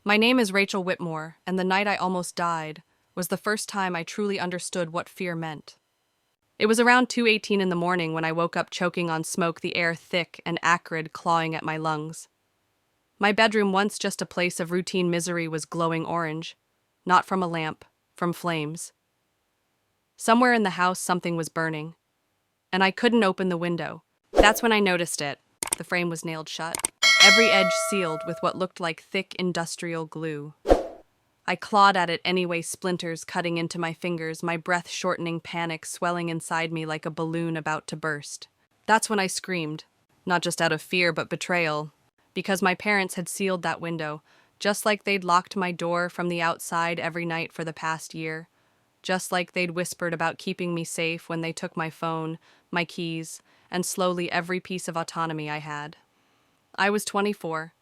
My name is Rachel Whitmore, and the night I almost died was the first time I truly understood what fear meant. It was around 2:18 in the morning when I woke up choking on smoke, the air thick and acrid clawing at my lungs. My bedroom, once just a place of routine misery, was glowing orange, not from a lamp, from flames. Somewhere in the house something was burning, and I couldn't open the window. That's when I noticed it. The frame was nailed shut, every edge sealed with what looked like thick industrial glue. I clawed at it anyway, splinters cutting into my fingers, my breath-shortening panic swelling inside me like a balloon about to burst. That's when I screamed, not just out of fear but betrayal, because my parents had sealed that window, just like they'd locked my door from the outside every night for the past year, just like they'd whispered about keeping me safe when they took my phone, my keys, and slowly every piece of autonomy I had. I was 24.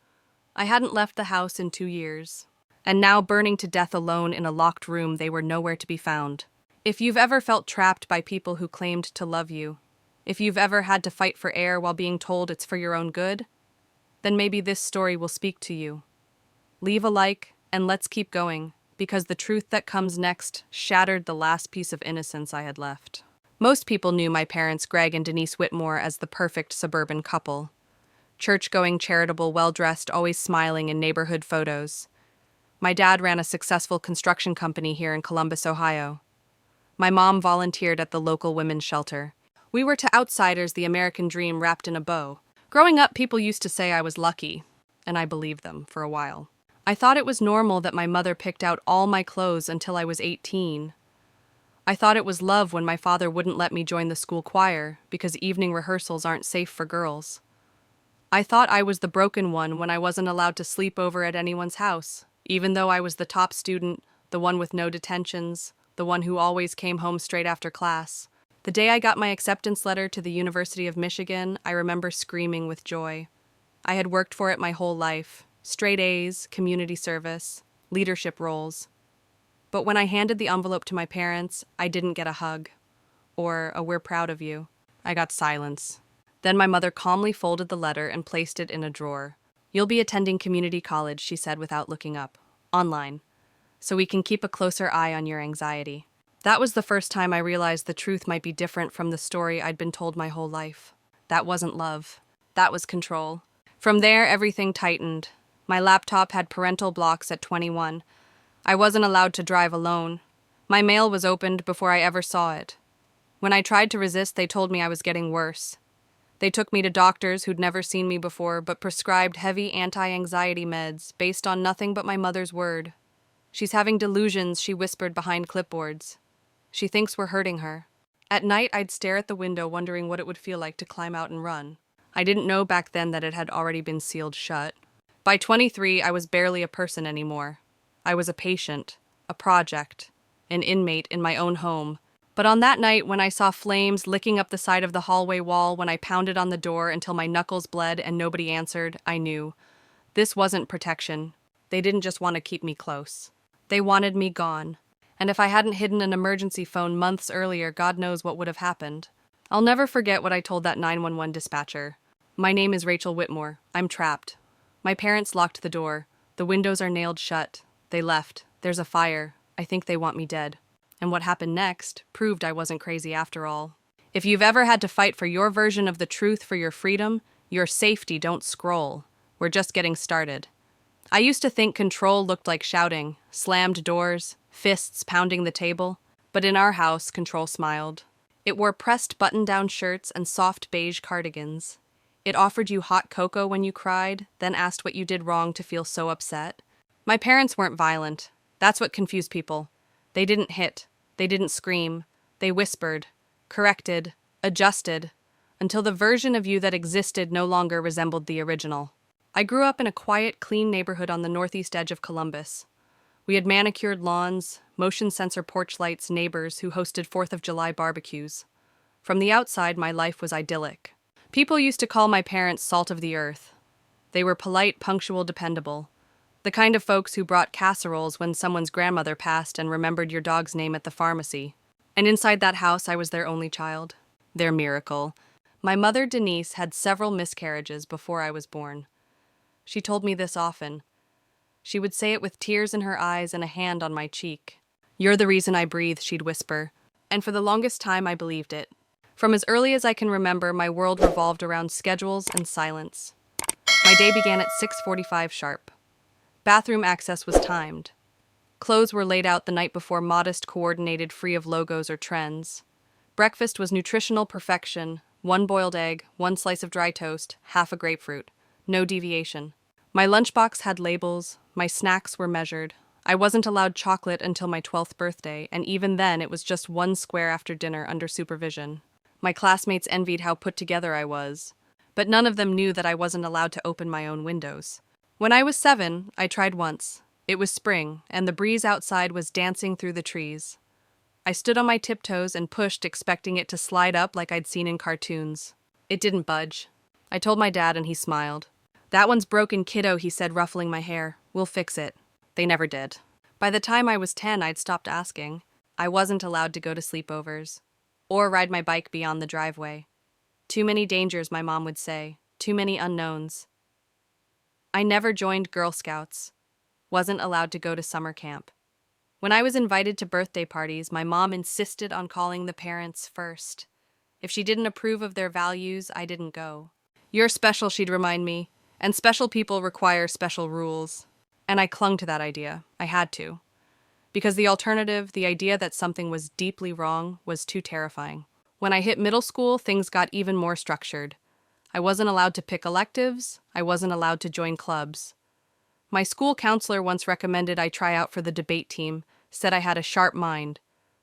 I hadn't left the house in 2 years. And now, burning to death alone in a locked room, they were nowhere to be found. If you've ever felt trapped by people who claimed to love you, if you've ever had to fight for air while being told it's for your own good, then maybe this story will speak to you. Leave a like, and let's keep going, because the truth that comes next shattered the last piece of innocence I had left. Most people knew my parents, Greg and Denise Whitmore, as the perfect suburban couple. Church-going, charitable, well-dressed, always smiling in neighborhood photos. My dad ran a successful construction company here in Columbus, Ohio. My mom volunteered at the local women's shelter. We were to outsiders the American dream wrapped in a bow. Growing up, people used to say I was lucky, and I believed them for a while. I thought it was normal that my mother picked out all my clothes until I was 18. I thought it was love when my father wouldn't let me join the school choir because evening rehearsals aren't safe for girls. I thought I was the broken one when I wasn't allowed to sleep over at anyone's house, even though I was the top student, the one with no detentions, the one who always came home straight after class. The day I got my acceptance letter to the University of Michigan, I remember screaming with joy. I had worked for it my whole life. Straight A's, community service, leadership roles. But when I handed the envelope to my parents, I didn't get a hug, or a "we're proud of you." I got silence. Then my mother calmly folded the letter and placed it in a drawer. "You'll be attending community college," she said without looking up. "Online. So we can keep a closer eye on your anxiety." That was the first time I realized the truth might be different from the story I'd been told my whole life. That wasn't love. That was control. From there, everything tightened. My laptop had parental blocks at 21. I wasn't allowed to drive alone. My mail was opened before I ever saw it. When I tried to resist, they told me I was getting worse. They took me to doctors who'd never seen me before, but prescribed heavy anti-anxiety meds based on nothing but my mother's word. "She's having delusions," she whispered behind clipboards. "She thinks we're hurting her." At night, I'd stare at the window wondering what it would feel like to climb out and run. I didn't know back then that it had already been sealed shut. By 23, I was barely a person anymore. I was a patient, a project, an inmate in my own home. But on that night, when I saw flames licking up the side of the hallway wall, when I pounded on the door until my knuckles bled and nobody answered, I knew. This wasn't protection. They didn't just want to keep me close. They wanted me gone. And if I hadn't hidden an emergency phone months earlier, God knows what would have happened. I'll never forget what I told that 911 dispatcher. "My name is Rachel Whitmore. I'm trapped. My parents locked the door. The windows are nailed shut. They left. There's a fire. I think they want me dead." And what happened next proved I wasn't crazy after all. If you've ever had to fight for your version of the truth for your freedom, your safety, don't scroll. We're just getting started. I used to think control looked like shouting, slammed doors, fists pounding the table. But in our house, control smiled. It wore pressed button-down shirts and soft beige cardigans. It offered you hot cocoa when you cried, then asked what you did wrong to feel so upset. My parents weren't violent. That's what confused people. They didn't hit. They didn't scream. They whispered, corrected, adjusted, until the version of you that existed no longer resembled the original. I grew up in a quiet, clean neighborhood on the northeast edge of Columbus. We had manicured lawns, motion sensor porch lights, neighbors who hosted 4th of July barbecues. From the outside, my life was idyllic. People used to call my parents salt of the earth. They were polite, punctual, dependable. The kind of folks who brought casseroles when someone's grandmother passed and remembered your dog's name at the pharmacy. And inside that house, I was their only child. Their miracle. My mother, Denise, had several miscarriages before I was born. She told me this often. She would say it with tears in her eyes and a hand on my cheek. "You're the reason I breathe," she'd whisper. And for the longest time, I believed it. From as early as I can remember, my world revolved around schedules and silence. My day began at 6:45 sharp. Bathroom access was timed. Clothes were laid out the night before, modest, coordinated, free of logos or trends. Breakfast was nutritional perfection: one boiled egg, one slice of dry toast, half a grapefruit. No deviation. My lunchbox had labels, my snacks were measured. I wasn't allowed chocolate until my 12th birthday, and even then it was just one square after dinner under supervision. My classmates envied how put together I was, but none of them knew that I wasn't allowed to open my own windows. When I was 7, I tried once. It was spring, and the breeze outside was dancing through the trees. I stood on my tiptoes and pushed, expecting it to slide up like I'd seen in cartoons. It didn't budge. I told my dad, and he smiled. "That one's broken, kiddo," he said, ruffling my hair. "We'll fix it." They never did. By the time I was 10, I'd stopped asking. I wasn't allowed to go to sleepovers or ride my bike beyond the driveway. Too many dangers, my mom would say. Too many unknowns. I never joined Girl Scouts. Wasn't allowed to go to summer camp. When I was invited to birthday parties, my mom insisted on calling the parents first. If she didn't approve of their values, I didn't go. "You're special," she'd remind me, "and special people require special rules." And I clung to that idea. I had to. Because the alternative, the idea that something was deeply wrong, was too terrifying. When I hit middle school, things got even more structured. I wasn't allowed to pick electives. I wasn't allowed to join clubs. My school counselor once recommended I try out for the debate team, said I had a sharp mind.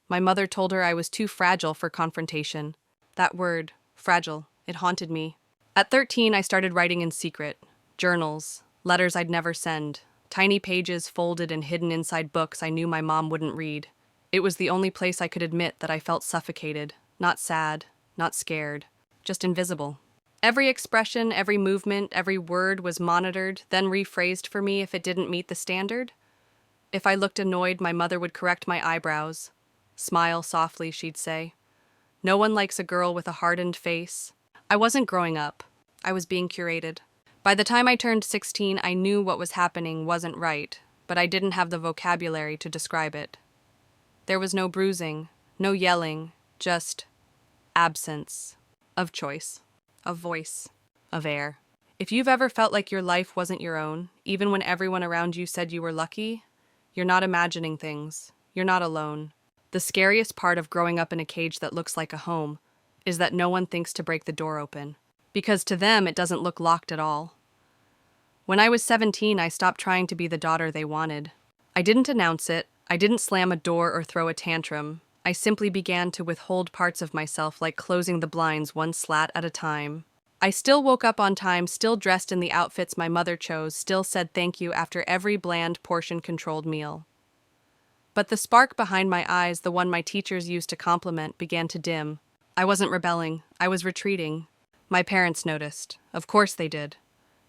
My mother told her I was too fragile for confrontation. That word, fragile, it haunted me. At 13, I started writing in secret. Journals, letters I'd never send, tiny pages folded and hidden inside books I knew my mom wouldn't read. It was the only place I could admit that I felt suffocated, not sad, not scared, just invisible. Every expression, every movement, every word was monitored, then rephrased for me if it didn't meet the standard. If I looked annoyed, my mother would correct my eyebrows. "Smile softly," she'd say. "No one likes a girl with a hardened face." I wasn't growing up. I was being curated. By the time I turned 16, I knew what was happening wasn't right, but I didn't have the vocabulary to describe it. There was no bruising, no yelling, just absence of choice, of voice, of air. If you've ever felt like your life wasn't your own, even when everyone around you said you were lucky, you're not imagining things. You're not alone. The scariest part of growing up in a cage that looks like a home is that no one thinks to break the door open, because to them it doesn't look locked at all. When I was 17, I stopped trying to be the daughter they wanted. I didn't announce it. I didn't slam a door or throw a tantrum. I simply began to withhold parts of myself, like closing the blinds one slat at a time. I still woke up on time, still dressed in the outfits my mother chose, still said thank you after every bland, portion-controlled meal. But the spark behind my eyes, the one my teachers used to compliment, began to dim. I wasn't rebelling. I was retreating. My parents noticed. Of course they did.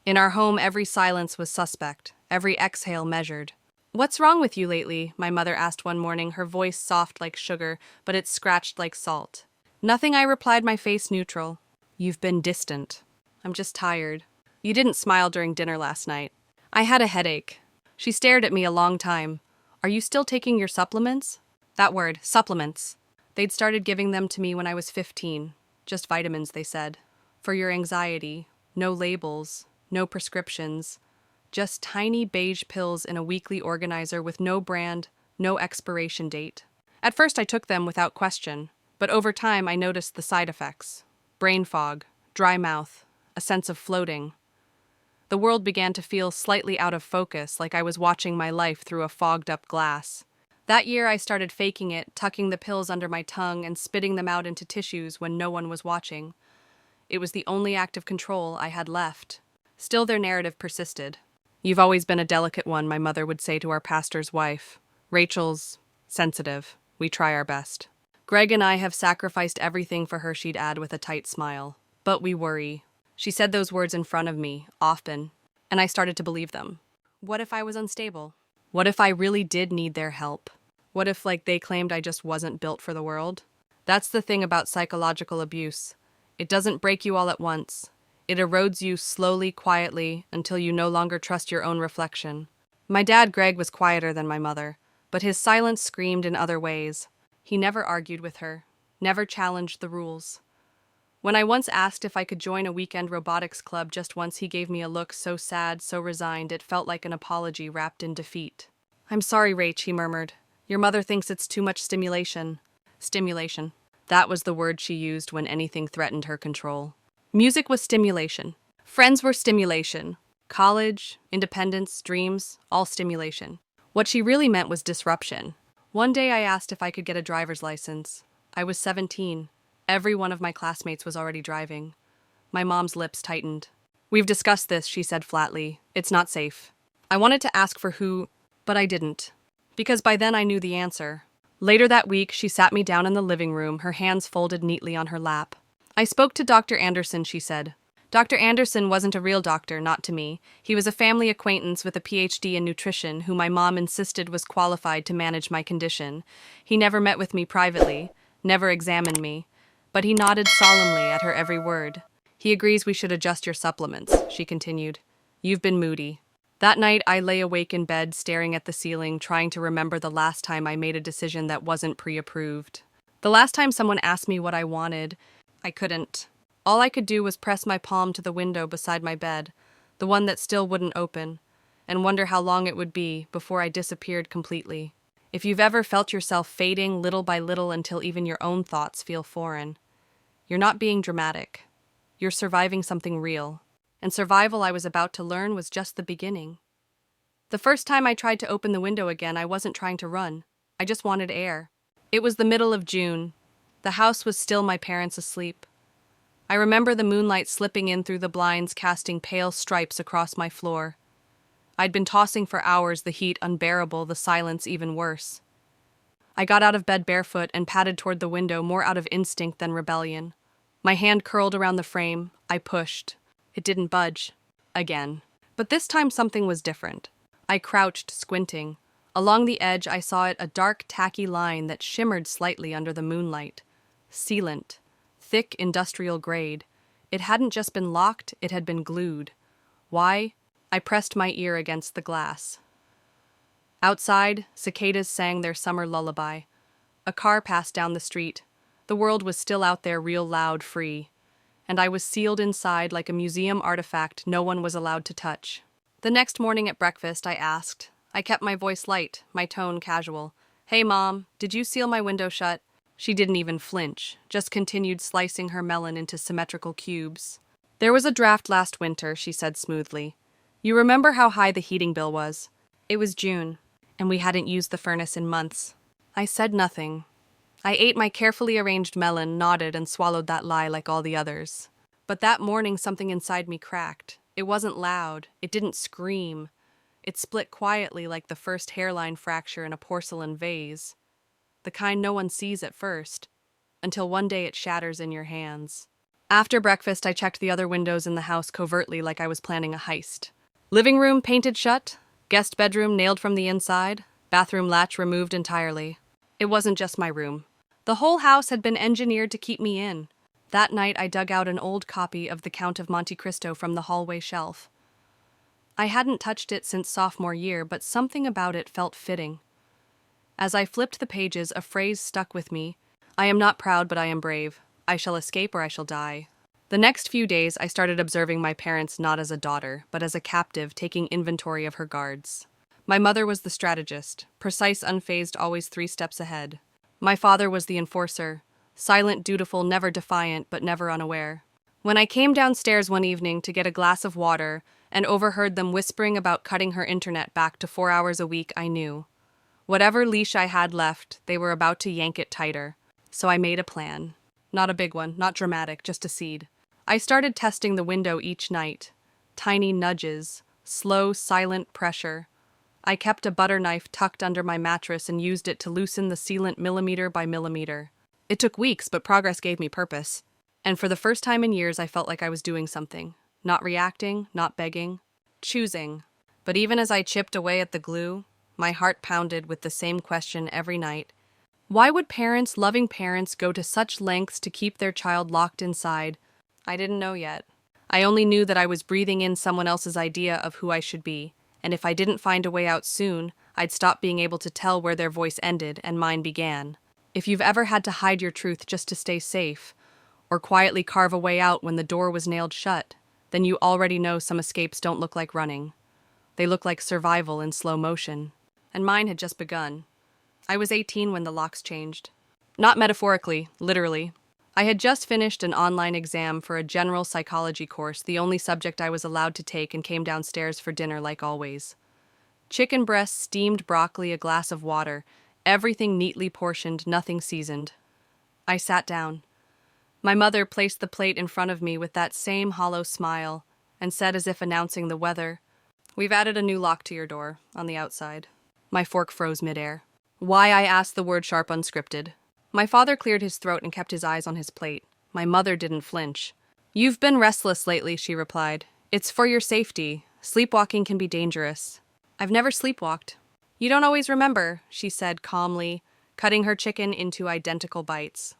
In our home, every silence was suspect, every exhale measured. "What's wrong with you lately?" my mother asked one morning, her voice soft like sugar, but it scratched like salt. "Nothing," I replied, my face neutral. "You've been distant." "I'm just tired." "You didn't smile during dinner last night." "I had a headache." She stared at me a long time. "Are you still taking your supplements?" That word, supplements. They'd started giving them to me when I was 15. Just vitamins, they said. For your anxiety. No labels. No prescriptions. Just tiny beige pills in a weekly organizer with no brand, no expiration date. At first I took them without question, but over time I noticed the side effects. Brain fog, dry mouth, a sense of floating. The world began to feel slightly out of focus, like I was watching my life through a fogged-up glass. That year I started faking it, tucking the pills under my tongue and spitting them out into tissues when no one was watching. It was the only act of control I had left. Still, their narrative persisted. "You've always been a delicate one," my mother would say to our pastor's wife. "Rachel's sensitive. We try our best. Greg and I have sacrificed everything for her," she'd add with a tight smile. "But we worry." She said those words in front of me, often, and I started to believe them. What if I was unstable? What if I really did need their help? What if, like they claimed, I just wasn't built for the world? That's the thing about psychological abuse. It doesn't break you all at once. It erodes you slowly, quietly, until you no longer trust your own reflection. My dad, Greg, was quieter than my mother, but his silence screamed in other ways. He never argued with her, never challenged the rules. When I once asked if I could join a weekend robotics club just once, he gave me a look so sad, so resigned, it felt like an apology wrapped in defeat. "I'm sorry, Rach," he murmured. "Your mother thinks it's too much stimulation." Stimulation. That was the word she used when anything threatened her control. Music was stimulation. Friends were stimulation. College, independence, dreams, all stimulation. What she really meant was disruption. One day I asked if I could get a driver's license. I was 17. Every one of my classmates was already driving. My mom's lips tightened. "We've discussed this," she said flatly. "It's not safe." I wanted to ask for who, but I didn't. Because by then I knew the answer. Later that week, she sat me down in the living room, her hands folded neatly on her lap. "I spoke to Dr. Anderson," she said. Dr. Anderson wasn't a real doctor, not to me. He was a family acquaintance with a PhD in nutrition who my mom insisted was qualified to manage my condition. He never met with me privately, never examined me, but he nodded solemnly at her every word. "He agrees we should adjust your supplements," she continued. "You've been moody." That night, I lay awake in bed, staring at the ceiling, trying to remember the last time I made a decision that wasn't pre-approved. The last time someone asked me what I wanted, I couldn't. All I could do was press my palm to the window beside my bed, the one that still wouldn't open, and wonder how long it would be before I disappeared completely. If you've ever felt yourself fading little by little until even your own thoughts feel foreign, you're not being dramatic. You're surviving something real. And survival, I was about to learn, was just the beginning. The first time I tried to open the window again, I wasn't trying to run. I just wanted air. It was the middle of June. The house was still, my parents asleep. I remember the moonlight slipping in through the blinds, casting pale stripes across my floor. I'd been tossing for hours, the heat unbearable, the silence even worse. I got out of bed barefoot and padded toward the window, more out of instinct than rebellion. My hand curled around the frame. I pushed. It didn't budge. Again. But this time something was different. I crouched, squinting. Along the edge, I saw it, a dark, tacky line that shimmered slightly under the moonlight. Sealant. Thick, industrial grade. It hadn't just been locked, it had been glued. Why? I pressed my ear against the glass. Outside, cicadas sang their summer lullaby. A car passed down the street. The world was still out there, real loud, free. And I was sealed inside like a museum artifact no one was allowed to touch. The next morning at breakfast, I asked. I kept my voice light, my tone casual. "Hey, Mom, did you seal my window shut?" She didn't even flinch, just continued slicing her melon into symmetrical cubes. "There was a draft last winter," she said smoothly. "You remember how high the heating bill was? It was June, and we hadn't used the furnace in months." I said nothing. I ate my carefully arranged melon, nodded, and swallowed that lie like all the others. But that morning something inside me cracked. It wasn't loud. It didn't scream. It split quietly like the first hairline fracture in a porcelain vase. The kind no one sees at first, until one day it shatters in your hands. After breakfast, I checked the other windows in the house covertly like I was planning a heist. Living room painted shut, guest bedroom nailed from the inside, bathroom latch removed entirely. It wasn't just my room. The whole house had been engineered to keep me in. That night, I dug out an old copy of The Count of Monte Cristo from the hallway shelf. I hadn't touched it since sophomore year, but something about it felt fitting. As I flipped the pages, a phrase stuck with me. "I am not proud, but I am brave. I shall escape or I shall die." The next few days, I started observing my parents not as a daughter, but as a captive taking inventory of her guards. My mother was the strategist, precise, unfazed, always 3 steps ahead. My father was the enforcer, silent, dutiful, never defiant, but never unaware. When I came downstairs one evening to get a glass of water and overheard them whispering about cutting her internet back to 4 hours a week, I knew. Whatever leash I had left, they were about to yank it tighter. So I made a plan. Not a big one, not dramatic, just a seed. I started testing the window each night. Tiny nudges, slow, silent pressure. I kept a butter knife tucked under my mattress and used it to loosen the sealant millimeter by millimeter. It took weeks, but progress gave me purpose. And for the first time in years, I felt like I was doing something. Not reacting, not begging. Choosing. But even as I chipped away at the glue, my heart pounded with the same question every night. Why would parents, loving parents, go to such lengths to keep their child locked inside? I didn't know yet. I only knew that I was breathing in someone else's idea of who I should be. and if I didn't find a way out soon, I'd stop being able to tell where their voice ended and mine began. If you've ever had to hide your truth just to stay safe, or quietly carve a way out when the door was nailed shut, then you already know some escapes don't look like running. They look like survival in slow motion. And mine had just begun. I was 18 when the locks changed. Not metaphorically, literally. I had just finished an online exam for a general psychology course, the only subject I was allowed to take, and came downstairs for dinner like always. Chicken breasts, steamed broccoli, a glass of water, everything neatly portioned, nothing seasoned. I sat down. My mother placed the plate in front of me with that same hollow smile and said, as if announcing the weather, "We've added a new lock to your door, on the outside." My fork froze midair. Why, I asked, the word sharp, unscripted. My father cleared his throat and kept his eyes on his plate. My mother didn't flinch. "You've been restless lately," she replied. "It's for your safety. Sleepwalking can be dangerous." "I've never sleepwalked." "You don't always remember," she said calmly, cutting her chicken into identical bites.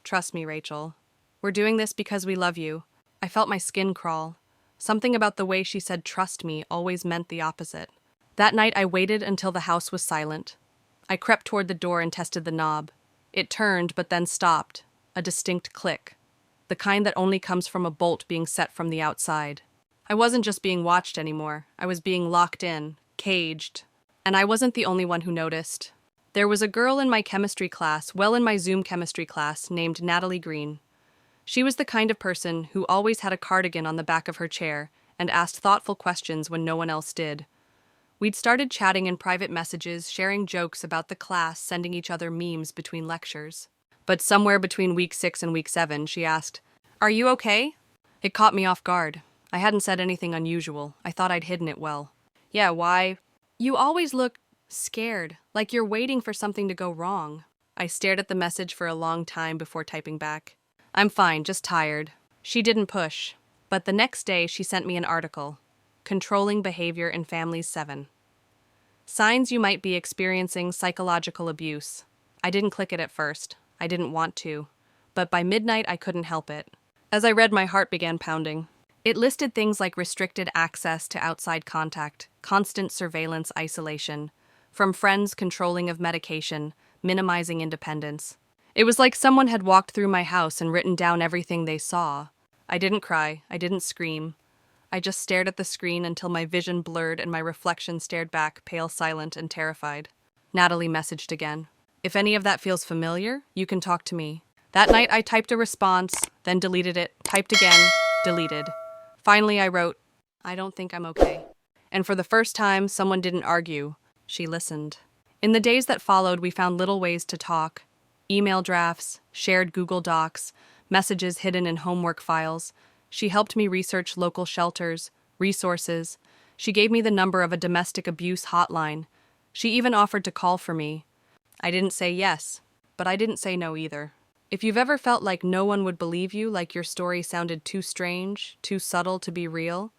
"Trust me, Rachel. We're doing this because we love you." I felt my skin crawl. Something about the way she said "trust me" always meant the opposite. That night I waited until the house was silent. I crept toward the door and tested the knob. It turned, but then stopped. A distinct click. The kind that only comes from a bolt being set from the outside. I wasn't just being watched anymore. I was being locked in, caged. And I wasn't the only one who noticed. There was a girl in my chemistry class, in my Zoom chemistry class, named Natalie Green. She was the kind of person who always had a cardigan on the back of her chair and asked thoughtful questions when no one else did. We'd started chatting in private messages, sharing jokes about the class, sending each other memes between lectures. But somewhere between week 6 and week 7, she asked, "Are you okay?" It caught me off guard. I hadn't said anything unusual. I thought I'd hidden it well. "Yeah, why?" "You always look scared, like you're waiting for something to go wrong." I stared at the message for a long time before typing back. "I'm fine, just tired." She didn't push. But the next day she sent me an article. Controlling Behavior in Families 7. Signs you might be experiencing psychological abuse. I didn't click it at first. I didn't want to. But by midnight I couldn't help it. As I read, my heart began pounding. It listed things like restricted access to outside contact, constant surveillance, isolation, from friends, controlling of medication, minimizing independence. It was like someone had walked through my house and written down everything they saw. I didn't cry. I didn't scream. I just stared at the screen until my vision blurred and my reflection stared back, pale, silent, and terrified. Natalie messaged again. "If any of that feels familiar, you can talk to me." That night I typed a response, then deleted it, typed again, deleted. Finally I wrote, "I don't think I'm okay." And for the first time, someone didn't argue. She listened. In the days that followed, we found little ways to talk. Email drafts, shared Google Docs, messages hidden in homework files. She helped me research local shelters, resources. She gave me the number of a domestic abuse hotline. She even offered to call for me. I didn't say yes, but I didn't say no either. If you've ever felt like no one would believe you, like your story sounded too strange, too subtle to be real,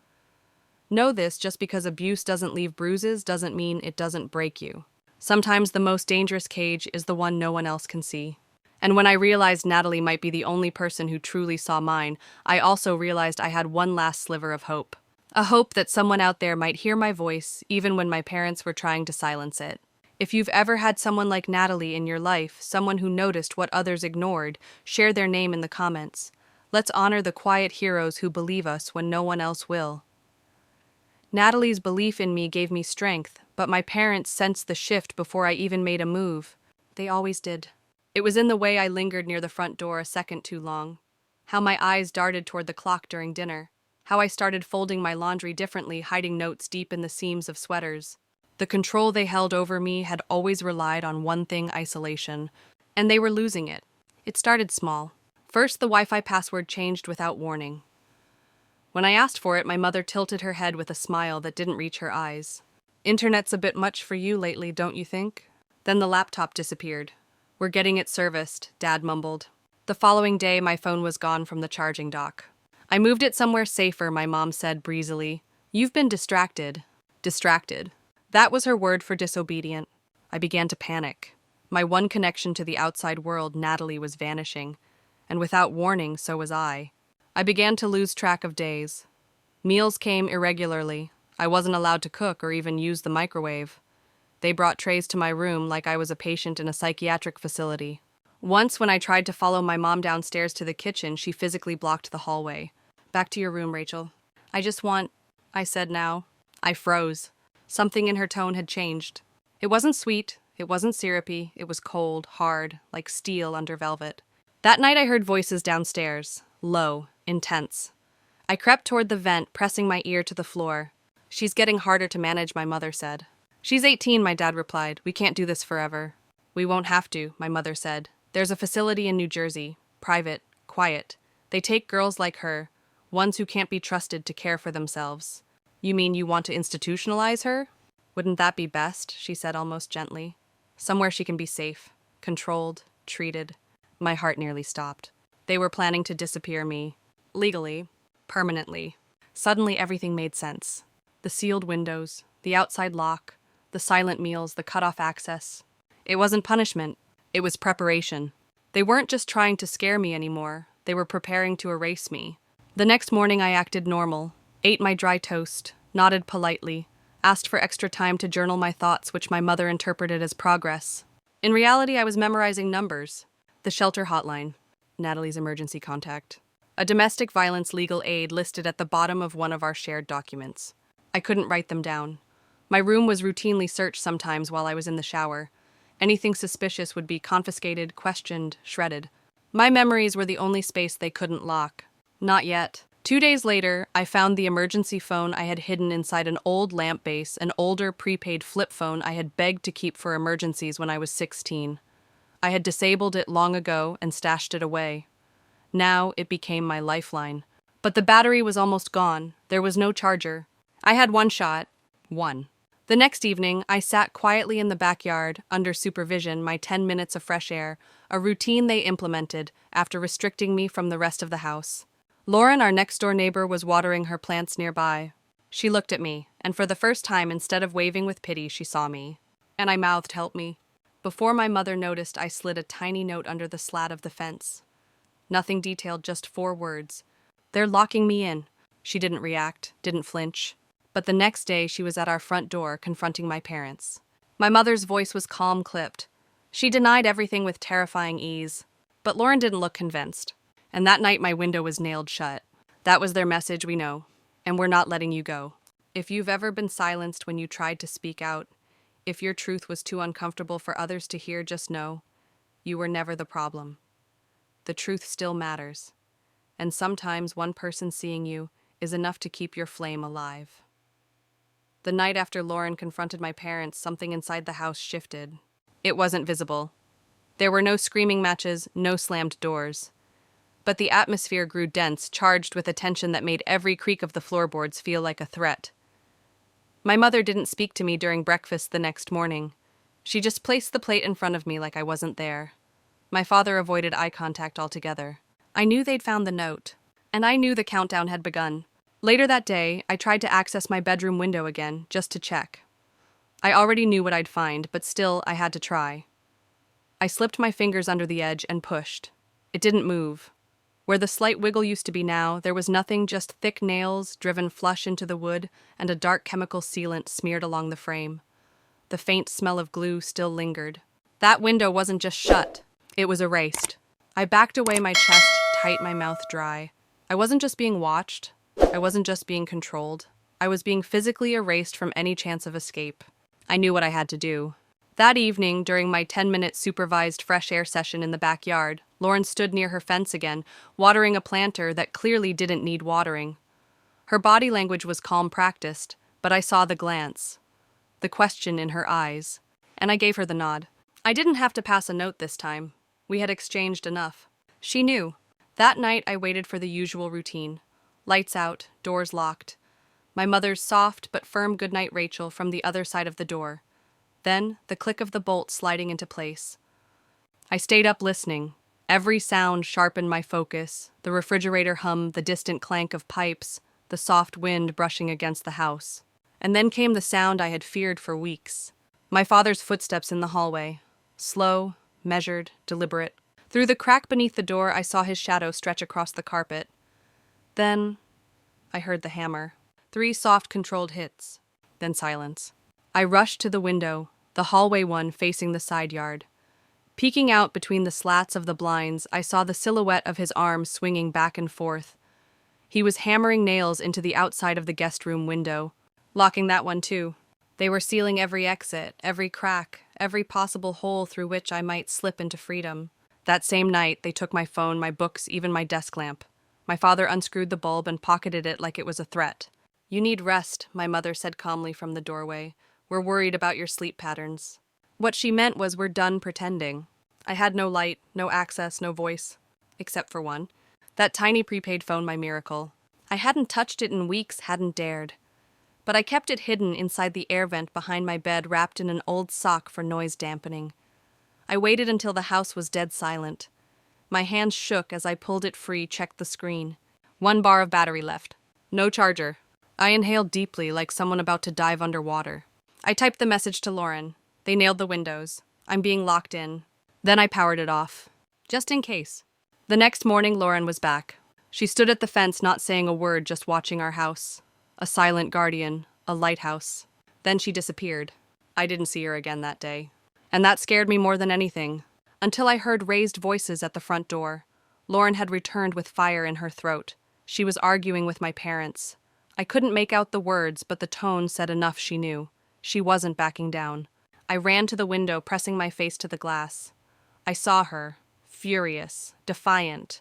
know this: just because abuse doesn't leave bruises doesn't mean it doesn't break you. Sometimes the most dangerous cage is the one no one else can see. And when I realized Natalie might be the only person who truly saw mine, I also realized I had one last sliver of hope. A hope that someone out there might hear my voice, even when my parents were trying to silence it. If you've ever had someone like Natalie in your life, someone who noticed what others ignored, share their name in the comments. Let's honor the quiet heroes who believe us when no one else will. Natalie's belief in me gave me strength, but my parents sensed the shift before I even made a move. They always did. It was in the way I lingered near the front door a second too long. How my eyes darted toward the clock during dinner. How I started folding my laundry differently, hiding notes deep in the seams of sweaters. The control they held over me had always relied on one thing: isolation. And they were losing it. It started small. First, the Wi-Fi password changed without warning. When I asked for it, my mother tilted her head with a smile that didn't reach her eyes. "Internet's a bit much for you lately, don't you think?" Then the laptop disappeared. "We're getting it serviced," Dad mumbled. The following day, my phone was gone from the charging dock. "I moved it somewhere safer," my mom said breezily. "You've been distracted." Distracted. That was her word for disobedient. I began to panic. My one connection to the outside world, Natalie, was vanishing. And without warning, so was I. I began to lose track of days. Meals came irregularly. I wasn't allowed to cook or even use the microwave. They brought trays to my room like I was a patient in a psychiatric facility. Once, when I tried to follow my mom downstairs to the kitchen, she physically blocked the hallway. "Back to your room, Rachel." "I just want," I said now. I froze. Something in her tone had changed. It wasn't sweet, it wasn't syrupy, it was cold, hard, like steel under velvet. That night I heard voices downstairs, low, intense. I crept toward the vent, pressing my ear to the floor. "She's getting harder to manage," my mother said. "She's 18, my dad replied. "We can't do this forever." "We won't have to," my mother said. "There's a facility in New Jersey, private, quiet. They take girls like her, ones who can't be trusted to care for themselves." "You mean you want to institutionalize her?" "Wouldn't that be best?" she said almost gently. "Somewhere she can be safe, controlled, treated." My heart nearly stopped. They were planning to disappear me. Legally. Permanently. Suddenly everything made sense. The sealed windows, the outside lock, the silent meals, the cut-off access. It wasn't punishment. It was preparation. They weren't just trying to scare me anymore. They were preparing to erase me. The next morning I acted normal, ate my dry toast, nodded politely, asked for extra time to journal my thoughts, which my mother interpreted as progress. In reality, I was memorizing numbers. The shelter hotline, Natalie's emergency contact. A domestic violence legal aid listed at the bottom of one of our shared documents. I couldn't write them down. My room was routinely searched sometimes while I was in the shower. Anything suspicious would be confiscated, questioned, shredded. My memories were the only space they couldn't lock. Not yet. 2 days later, I found the emergency phone I had hidden inside an old lamp base, an older prepaid flip phone I had begged to keep for emergencies when I was 16. I had disabled it long ago and stashed it away. Now it became my lifeline. But the battery was almost gone. There was no charger. I had one shot. One. The next evening, I sat quietly in the backyard, under supervision, my 10 minutes of fresh air, a routine they implemented after restricting me from the rest of the house. Lauren, our next-door neighbor, was watering her plants nearby. She looked at me, and for the first time, instead of waving with pity, she saw me. And I mouthed, "Help me." Before my mother noticed, I slid a tiny note under the slat of the fence. Nothing detailed, just 4 words. "They're locking me in." She didn't react, didn't flinch. But the next day, she was at our front door, confronting my parents. My mother's voice was calm, clipped. She denied everything with terrifying ease. But Lauren didn't look convinced. And that night, my window was nailed shut. That was their message, "We know. And we're not letting you go." If you've ever been silenced when you tried to speak out, if your truth was too uncomfortable for others to hear, just know, you were never the problem. The truth still matters. And sometimes one person seeing you is enough to keep your flame alive. The night after Lauren confronted my parents, something inside the house shifted. It wasn't visible. There were no screaming matches, no slammed doors. But the atmosphere grew dense, charged with a tension that made every creak of the floorboards feel like a threat. My mother didn't speak to me during breakfast the next morning. She just placed the plate in front of me like I wasn't there. My father avoided eye contact altogether. I knew they'd found the note, and I knew the countdown had begun. Later that day, I tried to access my bedroom window again, just to check. I already knew what I'd find, but still, I had to try. I slipped my fingers under the edge and pushed. It didn't move. Where the slight wiggle used to be now, there was nothing, just thick nails driven flush into the wood and a dark chemical sealant smeared along the frame. The faint smell of glue still lingered. That window wasn't just shut, it was erased. I backed away, my chest tight, my mouth dry. I wasn't just being watched. I wasn't just being controlled. I was being physically erased from any chance of escape. I knew what I had to do. That evening, during my 10-minute supervised fresh air session in the backyard, Lauren stood near her fence again, watering a planter that clearly didn't need watering. Her body language was calm, practiced, but I saw the glance, the question in her eyes, and I gave her the nod. I didn't have to pass a note this time. We had exchanged enough. She knew. That night, I waited for the usual routine. Lights out, doors locked. My mother's soft but firm "Goodnight, Rachel" from the other side of the door. Then, the click of the bolt sliding into place. I stayed up listening. Every sound sharpened my focus. The refrigerator hum, the distant clank of pipes, the soft wind brushing against the house. And then came the sound I had feared for weeks. My father's footsteps in the hallway. Slow, measured, deliberate. Through the crack beneath the door, I saw his shadow stretch across the carpet. Then, I heard the hammer. 3 soft, controlled hits. Then silence. I rushed to the window, the hallway one facing the side yard. Peeking out between the slats of the blinds, I saw the silhouette of his arm swinging back and forth. He was hammering nails into the outside of the guest room window, locking that one too. They were sealing every exit, every crack, every possible hole through which I might slip into freedom. That same night, they took my phone, my books, even my desk lamp. My father unscrewed the bulb and pocketed it like it was a threat. "You need rest," my mother said calmly from the doorway. "We're worried about your sleep patterns." What she meant was we're done pretending. I had no light, no access, no voice. Except for one. That tiny prepaid phone, my miracle. I hadn't touched it in weeks, hadn't dared. But I kept it hidden inside the air vent behind my bed, wrapped in an old sock for noise dampening. I waited until the house was dead silent. My hands shook as I pulled it free, checked the screen. 1 bar of battery left. No charger. I inhaled deeply, like someone about to dive underwater. I typed the message to Lauren. They nailed the windows. I'm being locked in. Then I powered it off. Just in case. The next morning, Lauren was back. She stood at the fence, not saying a word, just watching our house. A silent guardian, a lighthouse. Then she disappeared. I didn't see her again that day. And that scared me more than anything. Until I heard raised voices at the front door. Lauren had returned with fire in her throat. She was arguing with my parents. I couldn't make out the words, but the tone said enough she knew. She wasn't backing down. I ran to the window, pressing my face to the glass. I saw her, furious, defiant.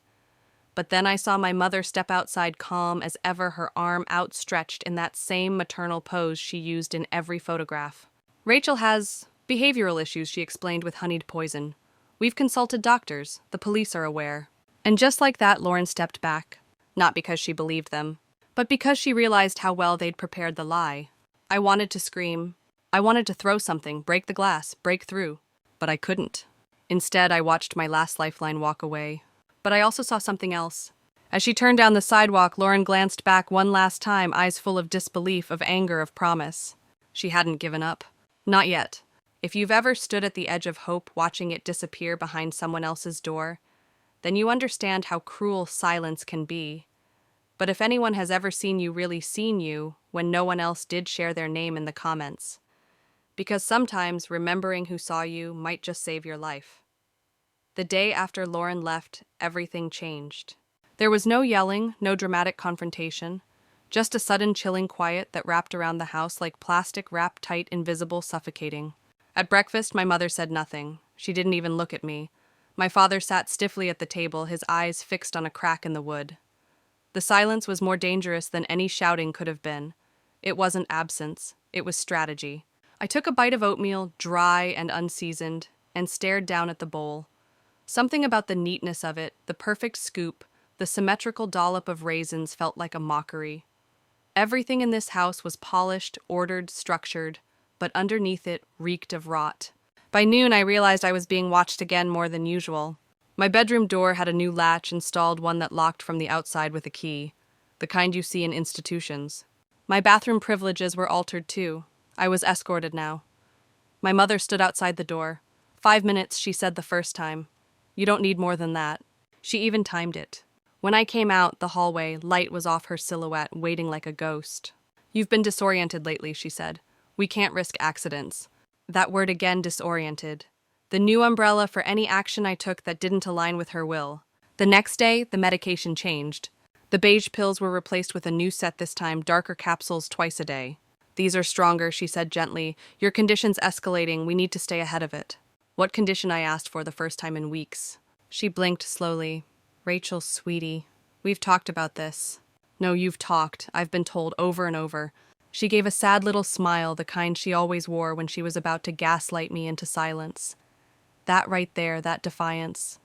But then I saw my mother step outside, calm as ever, her arm outstretched in that same maternal pose she used in every photograph. "Rachel has behavioral issues," she explained with honeyed poison. "We've consulted doctors. The police are aware." And just like that, Lauren stepped back. Not because she believed them, but because she realized how well they'd prepared the lie. I wanted to scream. I wanted to throw something, break the glass, break through. But I couldn't. Instead, I watched my last lifeline walk away. But I also saw something else. As she turned down the sidewalk, Lauren glanced back one last time, eyes full of disbelief, of anger, of promise. She hadn't given up. Not yet. If you've ever stood at the edge of hope, watching it disappear behind someone else's door, then you understand how cruel silence can be. But if anyone has ever seen you, really seen you, when no one else did share their name in the comments. Because sometimes remembering who saw you might just save your life. The day after Lauren left, everything changed. There was no yelling, no dramatic confrontation, just a sudden chilling quiet that wrapped around the house like plastic wrapped tight, invisible, suffocating. At breakfast, my mother said nothing. She didn't even look at me. My father sat stiffly at the table, his eyes fixed on a crack in the wood. The silence was more dangerous than any shouting could have been. It wasn't absence, it was strategy. I took a bite of oatmeal, dry and unseasoned, and stared down at the bowl. Something about the neatness of it, the perfect scoop, the symmetrical dollop of raisins felt like a mockery. Everything in this house was polished, ordered, structured, but underneath it reeked of rot. By noon, I realized I was being watched again more than usual. My bedroom door had a new latch installed, one that locked from the outside with a key, the kind you see in institutions. My bathroom privileges were altered too. I was escorted now. My mother stood outside the door. 5 minutes, she said the first time. You don't need more than that. She even timed it. When I came out the hallway, light was off her silhouette, waiting like a ghost. You've been disoriented lately, she said. We can't risk accidents. That word again, disoriented. The new umbrella for any action I took that didn't align with her will. The next day, the medication changed. The beige pills were replaced with a new set this time, darker capsules twice a day. These are stronger, she said gently. Your condition's escalating. We need to stay ahead of it. What condition? I asked for the first time in weeks. She blinked slowly. Rachel, sweetie, we've talked about this. No, you've talked. I've been told over and over. She gave a sad little smile, the kind she always wore when she was about to gaslight me into silence. That right there, that defiance.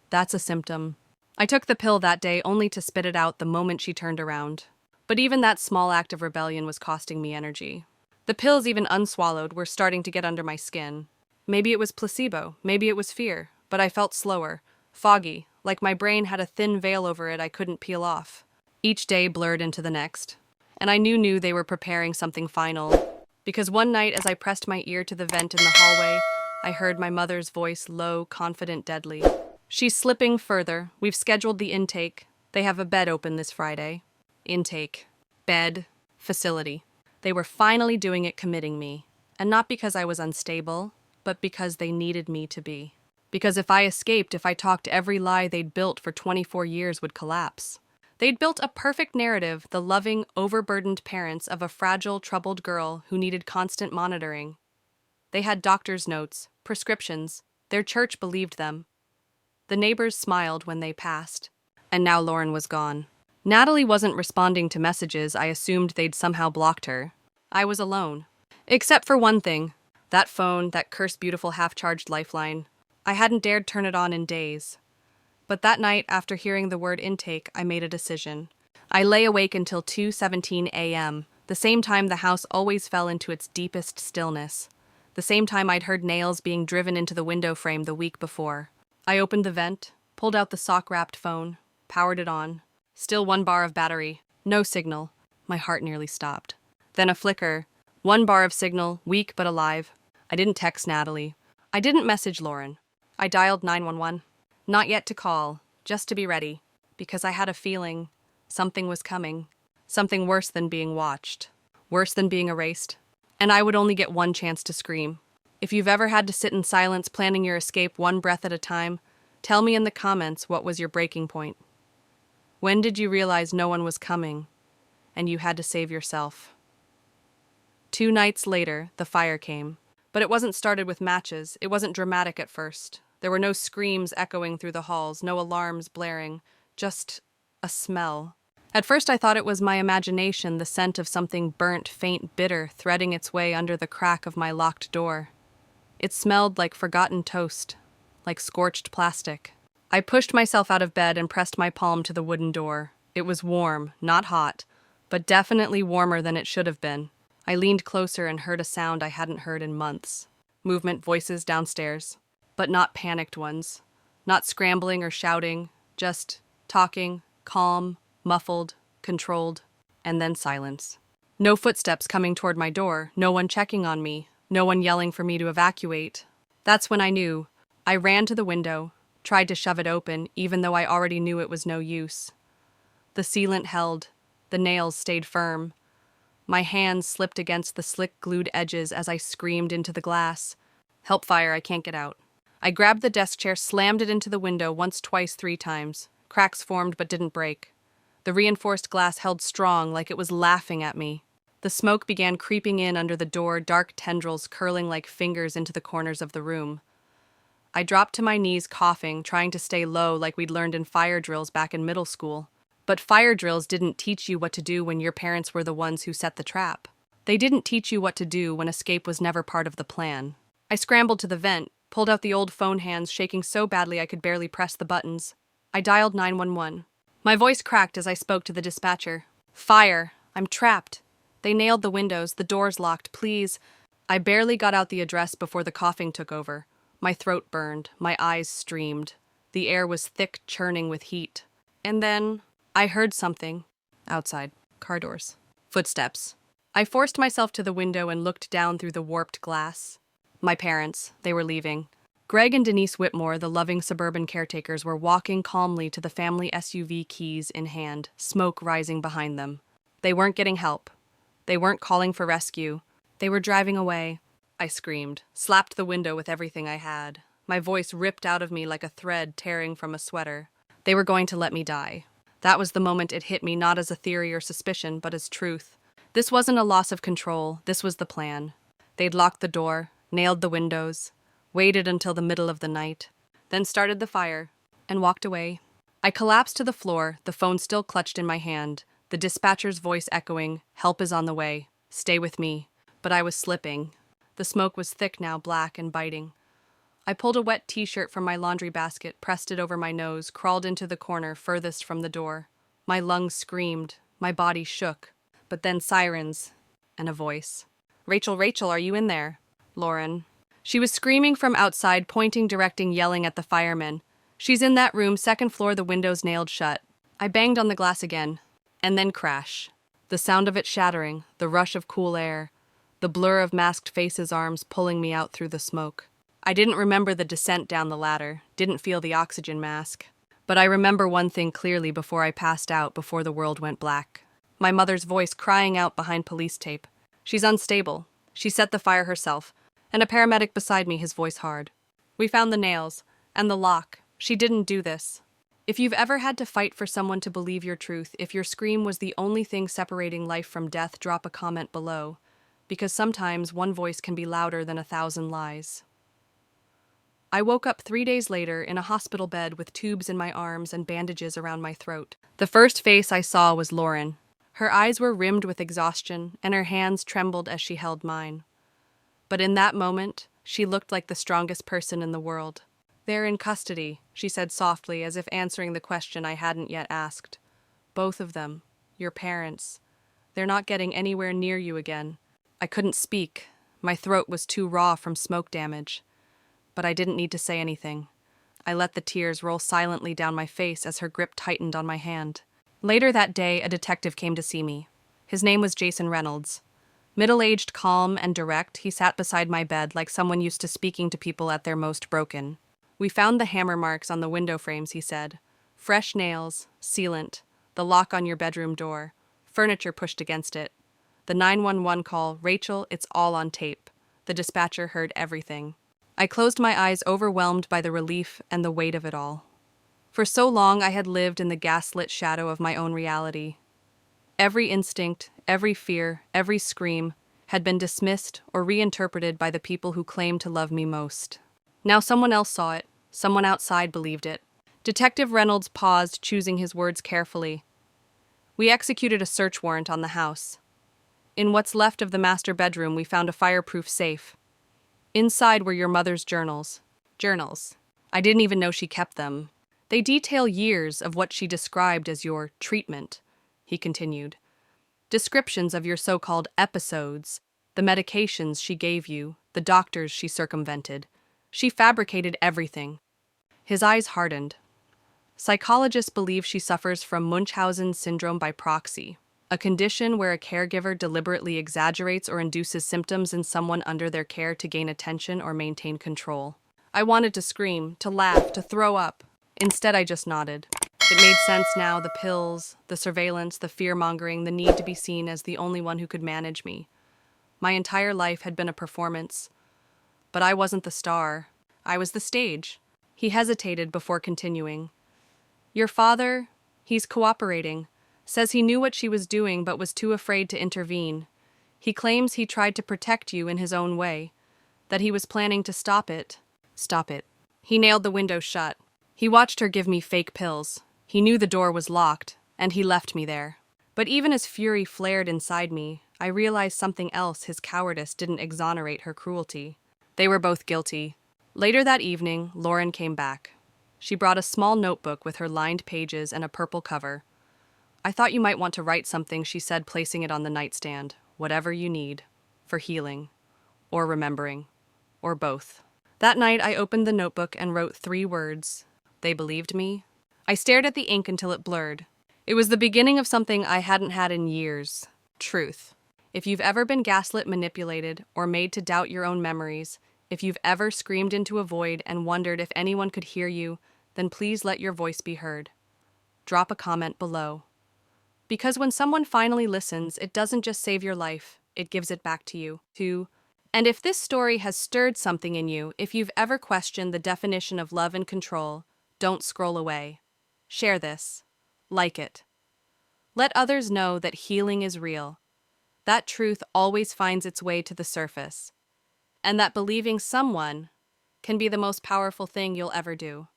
That's a symptom. I took the pill that day only to spit it out the moment she turned around. But even that small act of rebellion was costing me energy. The pills, even unswallowed, were starting to get under my skin. Maybe it was placebo, maybe it was fear, but I felt slower, foggy, like my brain had a thin veil over it I couldn't peel off. Each day blurred into the next, and I knew they were preparing something final. Because one night, as I pressed my ear to the vent in the hallway, I heard my mother's voice, low, confident, deadly. She's slipping further. We've scheduled the intake. They have a bed open this Friday. Intake. Bed. facility. They were finally doing it, committing me. And not because I was unstable, but because they needed me to be. Because if I escaped, if I talked, every lie they'd built for 24 years would collapse. They'd built a perfect narrative, the loving, overburdened parents of a fragile, troubled girl who needed constant monitoring. They had doctor's notes, prescriptions. Their church believed them. The neighbors smiled when they passed. And now Lauren was gone. Natalie wasn't responding to messages. I assumed they'd somehow blocked her. I was alone. Except for one thing. That phone, that cursed beautiful half-charged lifeline. I hadn't dared turn it on in days. But that night, after hearing the word intake, I made a decision. I lay awake until 2:17 a.m., the same time the house always fell into its deepest stillness. The same time I'd heard nails being driven into the window frame the week before. I opened the vent, pulled out the sock-wrapped phone, powered it on. Still 1 bar of battery. No signal. My heart nearly stopped. Then a flicker. 1 bar of signal, weak but alive. I didn't text Natalie. I didn't message Lauren. I dialed 911. Not yet to call, just to be ready. Because I had a feeling something was coming. Something worse than being watched. Worse than being erased. And I would only get one chance to scream. If you've ever had to sit in silence planning your escape one breath at a time, tell me in the comments what was your breaking point. When did you realize no one was coming, and you had to save yourself? 2 nights later, the fire came. But it wasn't started with matches. It wasn't dramatic at first. There were no screams echoing through the halls, no alarms blaring, just a smell. At first I thought it was my imagination, the scent of something burnt, faint, bitter, threading its way under the crack of my locked door. It smelled like forgotten toast, like scorched plastic. I pushed myself out of bed and pressed my palm to the wooden door. It was warm, not hot, but definitely warmer than it should have been. I leaned closer and heard a sound I hadn't heard in months. Movement, voices downstairs. But not panicked ones. Not scrambling or shouting, just talking, calm, muffled, controlled, and then silence. No footsteps coming toward my door, no one checking on me, no one yelling for me to evacuate. That's when I knew. I ran to the window, tried to shove it open, even though I already knew it was no use. The sealant held. The nails stayed firm. My hands slipped against the slick glued edges as I screamed into the glass. Help, fire, I can't get out. I grabbed the desk chair, slammed it into the window once, twice, 3 times. Cracks formed but didn't break. The reinforced glass held strong, like it was laughing at me. The smoke began creeping in under the door, dark tendrils curling like fingers into the corners of the room. I dropped to my knees, coughing, trying to stay low like we'd learned in fire drills back in middle school. But fire drills didn't teach you what to do when your parents were the ones who set the trap. They didn't teach you what to do when escape was never part of the plan. I scrambled to the vent, pulled out the old phone hands, shaking so badly I could barely press the buttons. I dialed 911. My voice cracked as I spoke to the dispatcher. Fire. I'm trapped. They nailed the windows, the doors locked, please. I barely got out the address before the coughing took over. My throat burned, my eyes streamed. The air was thick, churning with heat. And then I heard something. Outside. Car doors. Footsteps. I forced myself to the window and looked down through the warped glass. My parents. They were leaving. Greg and Denise Whitmore, the loving suburban caretakers, were walking calmly to the family SUV, keys in hand, smoke rising behind them. They weren't getting help. They weren't calling for rescue. They were driving away. I screamed, slapped the window with everything I had. My voice ripped out of me like a thread tearing from a sweater. They were going to let me die. That was the moment it hit me, not as a theory or suspicion, but as truth. This wasn't a loss of control. This was the plan. They'd locked the door, nailed the windows, waited until the middle of the night, then started the fire, and walked away. I collapsed to the floor, the phone still clutched in my hand, the dispatcher's voice echoing, "Help is on the way. Stay with me." But I was slipping. The smoke was thick now, black and biting. I pulled a wet t-shirt from my laundry basket, pressed it over my nose, crawled into the corner furthest from the door. My lungs screamed, my body shook. But then sirens, and a voice. "Rachel, Rachel, are you in there?" Lauren. She was screaming from outside, pointing, directing, yelling at the firemen. "She's in that room, 2nd floor, the windows nailed shut." I banged on the glass again. And then crash. The sound of it shattering, the rush of cool air, the blur of masked faces' arms pulling me out through the smoke. I didn't remember the descent down the ladder, didn't feel the oxygen mask. But I remember one thing clearly before I passed out, before the world went black. my mother's voice crying out behind police tape. She's unstable. She set the fire herself, and a paramedic beside me, his voice hard. We found the nails, and the lock. She didn't do this. If you've ever had to fight for someone to believe your truth, if your scream was the only thing separating life from death, drop a comment below, because sometimes one voice can be louder than 1,000 lies. I woke up 3 days later in a hospital bed with tubes in my arms and bandages around my throat. The first face I saw was Lauren. Her eyes were rimmed with exhaustion, and her hands trembled as she held mine. But in that moment, she looked like the strongest person in the world. "They're in custody," she said softly, as if answering the question I hadn't yet asked. "Both of them. Your parents. They're not getting anywhere near you again." I couldn't speak. My throat was too raw from smoke damage. But I didn't need to say anything. I let the tears roll silently down my face as her grip tightened on my hand. Later that day, a detective came to see me. His name was Jason Reynolds. Middle-aged, calm, and direct, he sat beside my bed like someone used to speaking to people at their most broken. "We found the hammer marks on the window frames," he said. "Fresh nails, sealant, the lock on your bedroom door, furniture pushed against it. The 911 call, 'Rachel, it's all on tape.' The dispatcher heard everything." I closed my eyes, overwhelmed by the relief and the weight of it all. For so long I had lived in the gaslit shadow of my own reality. Every instinct, every fear, every scream had been dismissed or reinterpreted by the people who claimed to love me most. Now someone else saw it. Someone outside believed it. Detective Reynolds paused, choosing his words carefully. "We executed a search warrant on the house. In what's left of the master bedroom, we found a fireproof safe. Inside were your mother's journals." Journals. I didn't even know she kept them. "They detail years of what she described as your treatment," he continued. "Descriptions of your so-called episodes, the medications she gave you, the doctors she circumvented. She fabricated everything." His eyes hardened. "Psychologists believe she suffers from Munchausen syndrome by proxy, a condition where a caregiver deliberately exaggerates or induces symptoms in someone under their care to gain attention or maintain control." I wanted to scream, to laugh, to throw up. Instead, I just nodded. It made sense now, the pills, the surveillance, the fear-mongering, the need to be seen as the only one who could manage me. My entire life had been a performance. But I wasn't the star. I was the stage. He hesitated before continuing. "Your father, he's cooperating. Says he knew what she was doing but was too afraid to intervene. He claims he tried to protect you in his own way, that he was planning to stop it." Stop it. He nailed the window shut. He watched her give me fake pills. He knew the door was locked, and he left me there. But even as fury flared inside me, I realized something else. His cowardice didn't exonerate her cruelty. They were both guilty. Later that evening, Lauren came back. She brought a small notebook with her lined pages and a purple cover. "I thought you might want to write something," she said, placing it on the nightstand. "Whatever you need. For healing. Or remembering. Or both." That night, I opened the notebook and wrote 3 words. They believed me. I stared at the ink until it blurred. It was the beginning of something I hadn't had in years. Truth. If you've ever been gaslit, manipulated, or made to doubt your own memories, if you've ever screamed into a void and wondered if anyone could hear you, then please let your voice be heard. Drop a comment below. Because when someone finally listens, it doesn't just save your life, it gives it back to you, too. And if this story has stirred something in you, if you've ever questioned the definition of love and control, don't scroll away. Share this. Like it. Let others know that healing is real. That truth always finds its way to the surface. And that believing someone can be the most powerful thing you'll ever do.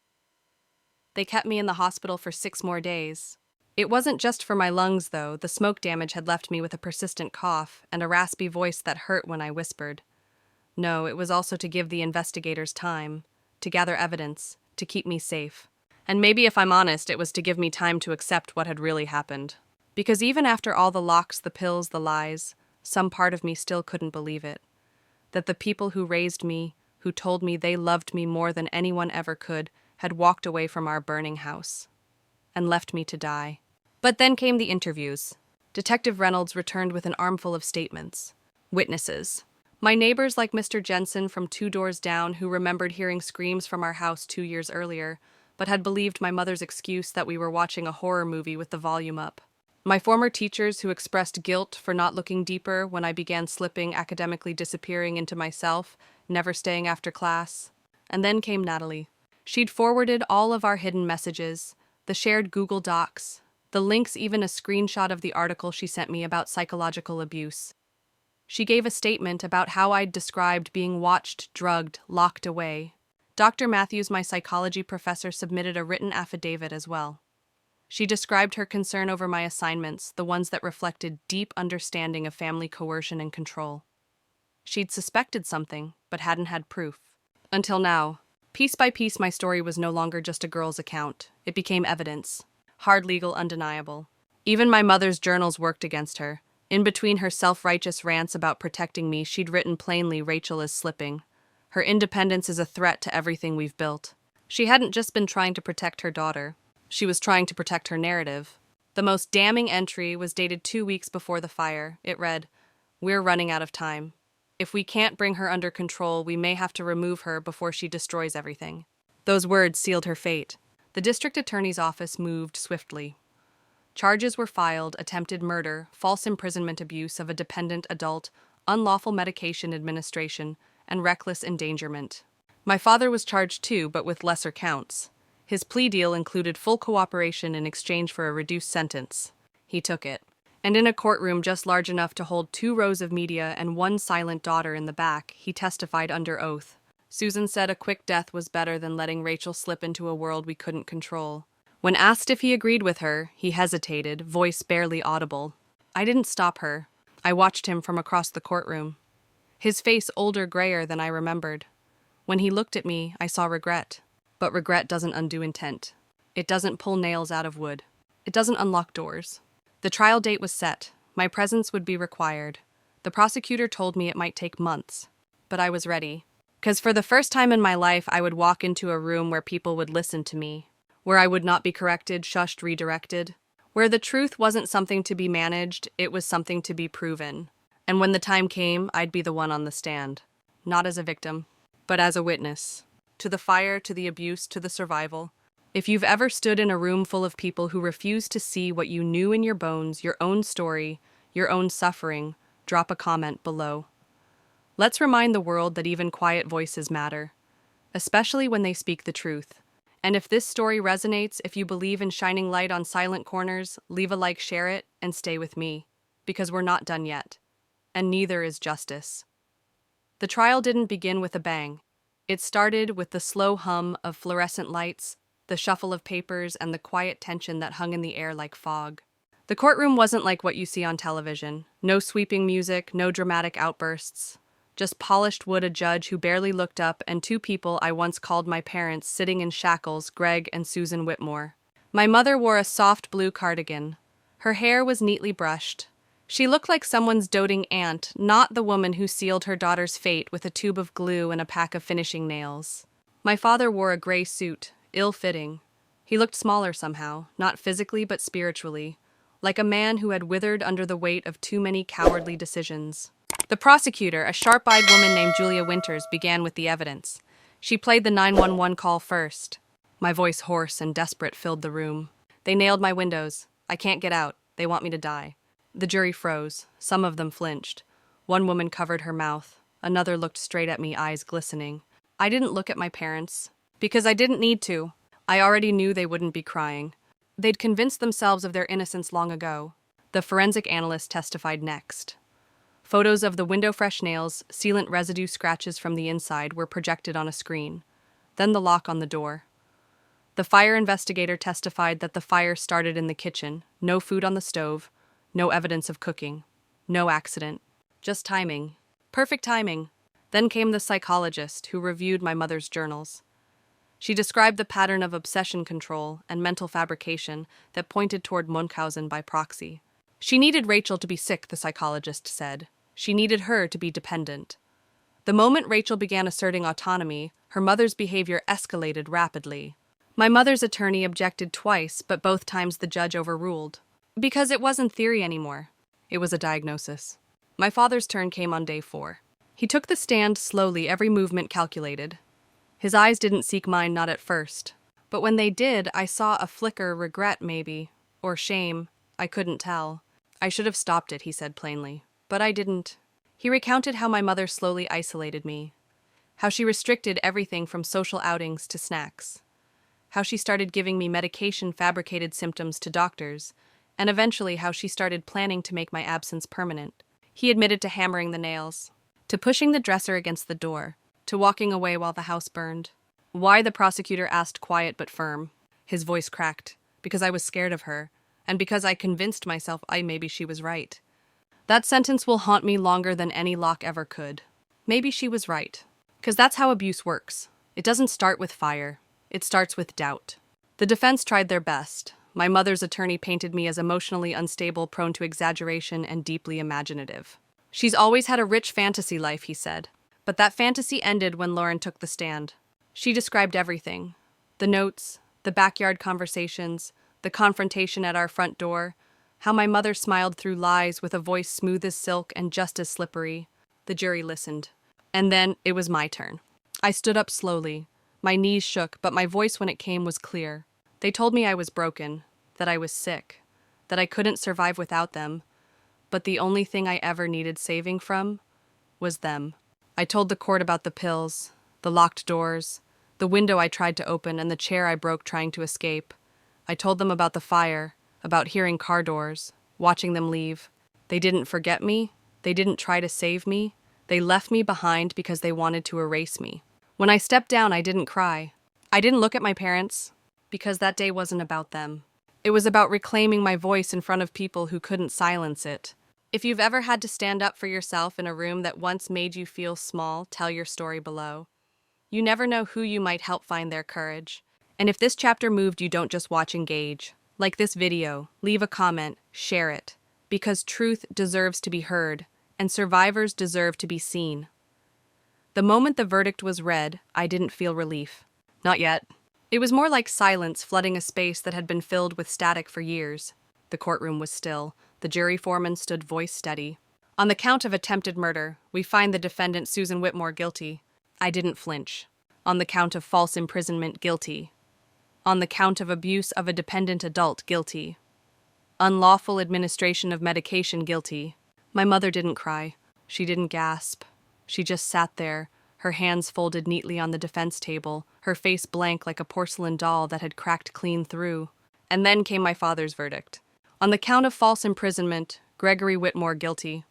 They kept me in the hospital for 6 more days. It wasn't just for my lungs, though. The smoke damage had left me with a persistent cough and a raspy voice that hurt when I whispered. No, it was also to give the investigators time, to gather evidence, to keep me safe. And maybe, if I'm honest, it was to give me time to accept what had really happened. Because even after all the locks, the pills, the lies, some part of me still couldn't believe it. That the people who raised me, who told me they loved me more than anyone ever could, had walked away from our burning house. And left me to die. But then came the interviews. Detective Reynolds returned with an armful of statements. Witnesses. My neighbors like Mr. Jensen from 2 doors down, who remembered hearing screams from our house 2 years earlier, but had believed my mother's excuse that we were watching a horror movie with the volume up. My former teachers who expressed guilt for not looking deeper when I began slipping, academically disappearing into myself, never staying after class. And then came Natalie. She'd forwarded all of our hidden messages, the shared Google Docs, the links, even a screenshot of the article she sent me about psychological abuse. She gave a statement about how I'd described being watched, drugged, locked away. Dr. Matthews, my psychology professor, submitted a written affidavit as well. She described her concern over my assignments, the ones that reflected deep understanding of family coercion and control. She'd suspected something, but hadn't had proof. Until now. Piece by piece, my story was no longer just a girl's account. It became evidence. Hard legal, undeniable. Even my mother's journals worked against her. In between her self-righteous rants about protecting me, she'd written plainly, Rachel is slipping. Her independence is a threat to everything we've built. She hadn't just been trying to protect her daughter. She was trying to protect her narrative. The most damning entry was dated 2 weeks before the fire. It read, "We're running out of time. If we can't bring her under control, we may have to remove her before she destroys everything." Those words sealed her fate. The district attorney's office moved swiftly. Charges were filed: attempted murder, false imprisonment, abuse of a dependent adult, unlawful medication administration, and reckless endangerment. My father was charged too, but with lesser counts. His plea deal included full cooperation in exchange for a reduced sentence. He took it. And in a courtroom just large enough to hold 2 rows of media and 1 silent daughter in the back, he testified under oath. Susan said a quick death was better than letting Rachel slip into a world we couldn't control. When asked if he agreed with her, he hesitated, voice barely audible. I didn't stop her. I watched him from across the courtroom. His face older, grayer than I remembered. When he looked at me, I saw regret. But regret doesn't undo intent. It doesn't pull nails out of wood. It doesn't unlock doors. The trial date was set. My presence would be required. The prosecutor told me it might take months. But I was ready. 'Cause for the first time in my life, I would walk into a room where people would listen to me. Where I would not be corrected, shushed, redirected. Where the truth wasn't something to be managed, it was something to be proven. And when the time came, I'd be the one on the stand. Not as a victim, but as a witness. To the fire, to the abuse, to the survival. If you've ever stood in a room full of people who refused to see what you knew in your bones, your own story, your own suffering, drop a comment below. Let's remind the world that even quiet voices matter, especially when they speak the truth. And if this story resonates, if you believe in shining light on silent corners, leave a like, share it, and stay with me, because we're not done yet. And neither is justice. The trial didn't begin with a bang. It started with the slow hum of fluorescent lights, the shuffle of papers, and the quiet tension that hung in the air like fog. The courtroom wasn't like what you see on television. No sweeping music, no dramatic outbursts. Just polished wood, a judge who barely looked up, and 2 people I once called my parents sitting in shackles, Greg and Susan Whitmore. My mother wore a soft blue cardigan. Her hair was neatly brushed. She looked like someone's doting aunt, not the woman who sealed her daughter's fate with a tube of glue and a pack of finishing nails. My father wore a gray suit, ill-fitting. He looked smaller somehow, not physically but spiritually, like a man who had withered under the weight of too many cowardly decisions. The prosecutor, a sharp-eyed woman named Julia Winters, began with the evidence. She played the 911 call first. My voice, hoarse and desperate, filled the room. "They nailed my windows. I can't get out. They want me to die." The jury froze. Some of them flinched. One woman covered her mouth. Another looked straight at me, eyes glistening. I didn't look at my parents. Because I didn't need to. I already knew they wouldn't be crying. They'd convinced themselves of their innocence long ago. The forensic analyst testified next. Photos of the window-fresh nails, sealant residue scratches from the inside, were projected on a screen. Then the lock on the door. The fire investigator testified that the fire started in the kitchen. No food on the stove. No evidence of cooking. No accident. Just timing. Perfect timing. Then came the psychologist who reviewed my mother's journals. She described the pattern of obsession control and mental fabrication that pointed toward Munchausen by proxy. She needed Rachel to be sick, the psychologist said. She needed her to be dependent. The moment Rachel began asserting autonomy, her mother's behavior escalated rapidly. My mother's attorney objected twice, but both times the judge overruled. Because it wasn't theory anymore. It was a diagnosis. My father's turn came on day 4. He took the stand slowly, every movement calculated. His eyes didn't seek mine, not at first. But when they did, I saw a flicker, regret maybe, or shame. I couldn't tell. I should have stopped it, he said plainly. But I didn't. He recounted how my mother slowly isolated me, how she restricted everything from social outings to snacks, how she started giving me medication-fabricated symptoms to doctors, and eventually how she started planning to make my absence permanent. He admitted to hammering the nails, to pushing the dresser against the door, to walking away while the house burned. Why, the prosecutor asked, quiet but firm. His voice cracked, because I was scared of her, and because I convinced myself maybe she was right. That sentence will haunt me longer than any lock ever could. Maybe she was right. Because that's how abuse works. It doesn't start with fire. It starts with doubt. The defense tried their best. My mother's attorney painted me as emotionally unstable, prone to exaggeration, and deeply imaginative. She's always had a rich fantasy life, he said. But that fantasy ended when Lauren took the stand. She described everything. The notes, the backyard conversations, the confrontation at our front door, how my mother smiled through lies with a voice smooth as silk and just as slippery. The jury listened. And then it was my turn. I stood up slowly. My knees shook, but my voice when it came was clear. They told me I was broken, that I was sick, that I couldn't survive without them, but the only thing I ever needed saving from was them. I told the court about the pills, the locked doors, the window I tried to open, and the chair I broke trying to escape. I told them about the fire, about hearing car doors, watching them leave. They didn't forget me. They didn't try to save me. They left me behind because they wanted to erase me. When I stepped down, I didn't cry. I didn't look at my parents, because that day wasn't about them. It was about reclaiming my voice in front of people who couldn't silence it. If you've ever had to stand up for yourself in a room that once made you feel small, tell your story below. You never know who you might help find their courage. And if this chapter moved you, don't just watch, engage. Like this video, leave a comment, share it. Because truth deserves to be heard, and survivors deserve to be seen. The moment the verdict was read, I didn't feel relief. Not yet. It was more like silence flooding a space that had been filled with static for years. The courtroom was still. The jury foreman stood voice steady. On the count of attempted murder, we find the defendant Susan Whitmore guilty. I didn't flinch. On the count of false imprisonment, guilty. On the count of abuse of a dependent adult, guilty. Unlawful administration of medication, guilty. My mother didn't cry. She didn't gasp. She just sat there, her hands folded neatly on the defense table, her face blank like a porcelain doll that had cracked clean through. And then came my father's verdict. On the count of false imprisonment, Gregory Whitmore, guilty.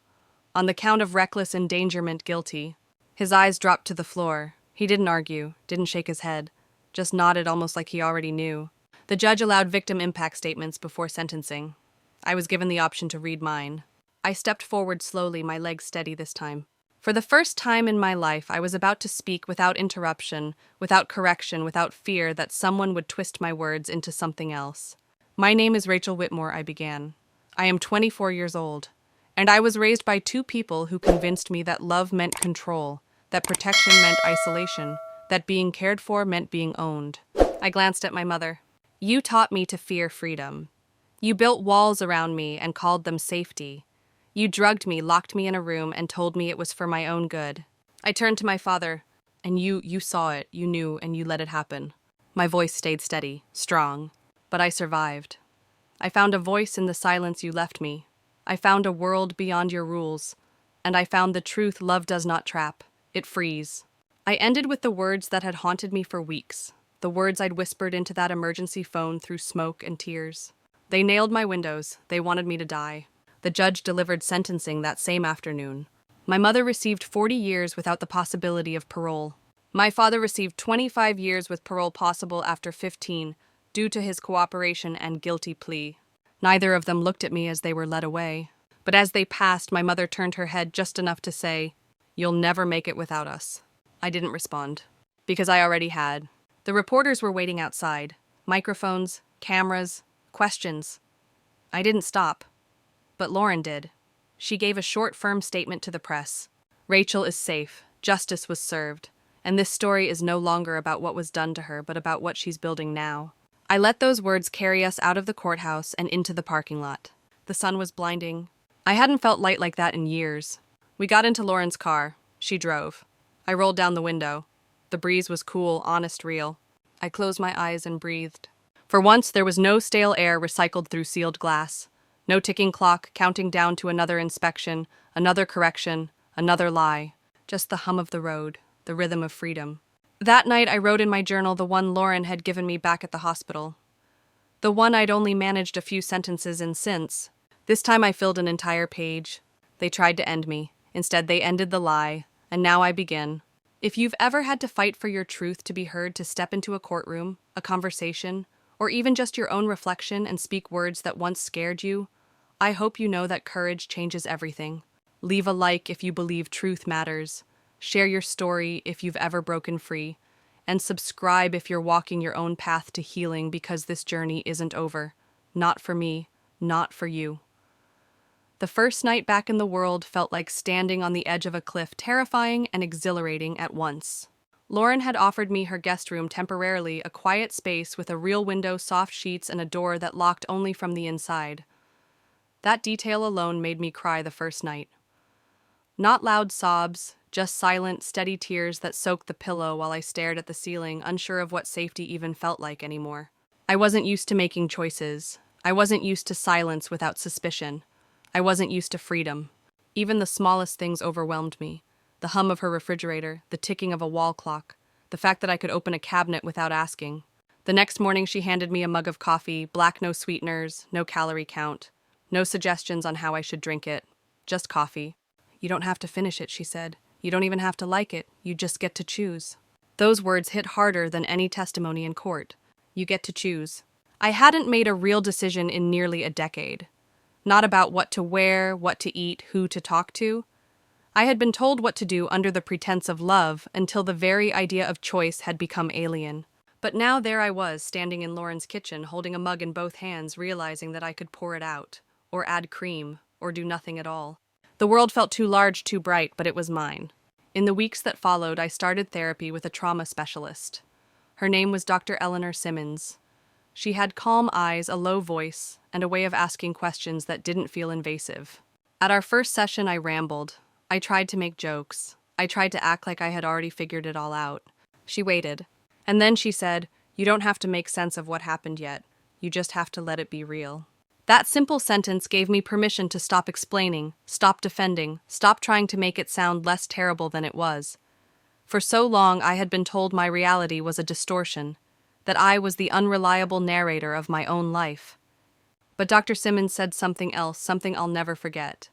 On the count of reckless endangerment, guilty. His eyes dropped to the floor. He didn't argue, didn't shake his head, just nodded almost like he already knew. The judge allowed victim impact statements before sentencing. I was given the option to read mine. I stepped forward slowly, my legs steady this time. For the first time in my life, I was about to speak without interruption, without correction, without fear that someone would twist my words into something else. My name is Rachel Whitmore, I began. I am 24 years old, and I was raised by two people who convinced me that love meant control, that protection meant isolation, that being cared for meant being owned. I glanced at my mother. You taught me to fear freedom. You built walls around me and called them safety. You drugged me, locked me in a room, and told me it was for my own good. I turned to my father, and you saw it, you knew, and you let it happen. My voice stayed steady, strong, but I survived. I found a voice in the silence you left me. I found a world beyond your rules, and I found the truth love does not trap, it frees. I ended with the words that had haunted me for weeks, the words I'd whispered into that emergency phone through smoke and tears. They nailed my windows, they wanted me to die. The judge delivered sentencing that same afternoon. My mother received 40 years without the possibility of parole. My father received 25 years with parole possible after 15, due to his cooperation and guilty plea. Neither of them looked at me as they were led away. But as they passed, my mother turned her head just enough to say, "You'll never make it without us." I didn't respond, because I already had. The reporters were waiting outside. Microphones, cameras, questions. I didn't stop. But Lauren did. She gave a short, firm statement to the press. Rachel is safe. Justice was served. And this story is no longer about what was done to her, but about what she's building now. I let those words carry us out of the courthouse and into the parking lot. The sun was blinding. I hadn't felt light like that in years. We got into Lauren's car. She drove. I rolled down the window. The breeze was cool, honest, real. I closed my eyes and breathed. For once, there was no stale air recycled through sealed glass. No ticking clock counting down to another inspection, another correction, another lie. Just the hum of the road, the rhythm of freedom. That night I wrote in my journal the one Lauren had given me back at the hospital. The one I'd only managed a few sentences in since. This time I filled an entire page. They tried to end me. Instead, they ended the lie. And now I begin. If you've ever had to fight for your truth to be heard, to step into a courtroom, a conversation, or even just your own reflection and speak words that once scared you, I hope you know that courage changes everything. Leave a like if you believe truth matters. Share your story if you've ever broken free. And subscribe if you're walking your own path to healing, because this journey isn't over. Not for me, not for you. The first night back in the world felt like standing on the edge of a cliff, terrifying and exhilarating at once. Lauren had offered me her guest room temporarily, a quiet space with a real window, soft sheets, and a door that locked only from the inside. That detail alone made me cry the first night. Not loud sobs, just silent, steady tears that soaked the pillow while I stared at the ceiling, unsure of what safety even felt like anymore. I wasn't used to making choices. I wasn't used to silence without suspicion. I wasn't used to freedom. Even the smallest things overwhelmed me. The hum of her refrigerator, the ticking of a wall clock, the fact that I could open a cabinet without asking. The next morning she handed me a mug of coffee, black, no sweeteners, no calorie count, no suggestions on how I should drink it, just coffee. You don't have to finish it, she said. You don't even have to like it, you just get to choose. Those words hit harder than any testimony in court. You get to choose. I hadn't made a real decision in nearly a decade. Not about what to wear, what to eat, who to talk to. I had been told what to do under the pretense of love until the very idea of choice had become alien. But now there I was, standing in Lauren's kitchen, holding a mug in both hands, realizing that I could pour it out, or add cream, or do nothing at all. The world felt too large, too bright, but it was mine. In the weeks that followed, I started therapy with a trauma specialist. Her name was Dr. Eleanor Simmons. She had calm eyes, a low voice, and a way of asking questions that didn't feel invasive. At our first session, I rambled. I tried to make jokes. I tried to act like I had already figured it all out. She waited. And then she said, "You don't have to make sense of what happened yet. You just have to let it be real." That simple sentence gave me permission to stop explaining, stop defending, stop trying to make it sound less terrible than it was. For so long, I had been told my reality was a distortion, that I was the unreliable narrator of my own life. But Dr. Simmons said something else, something I'll never forget.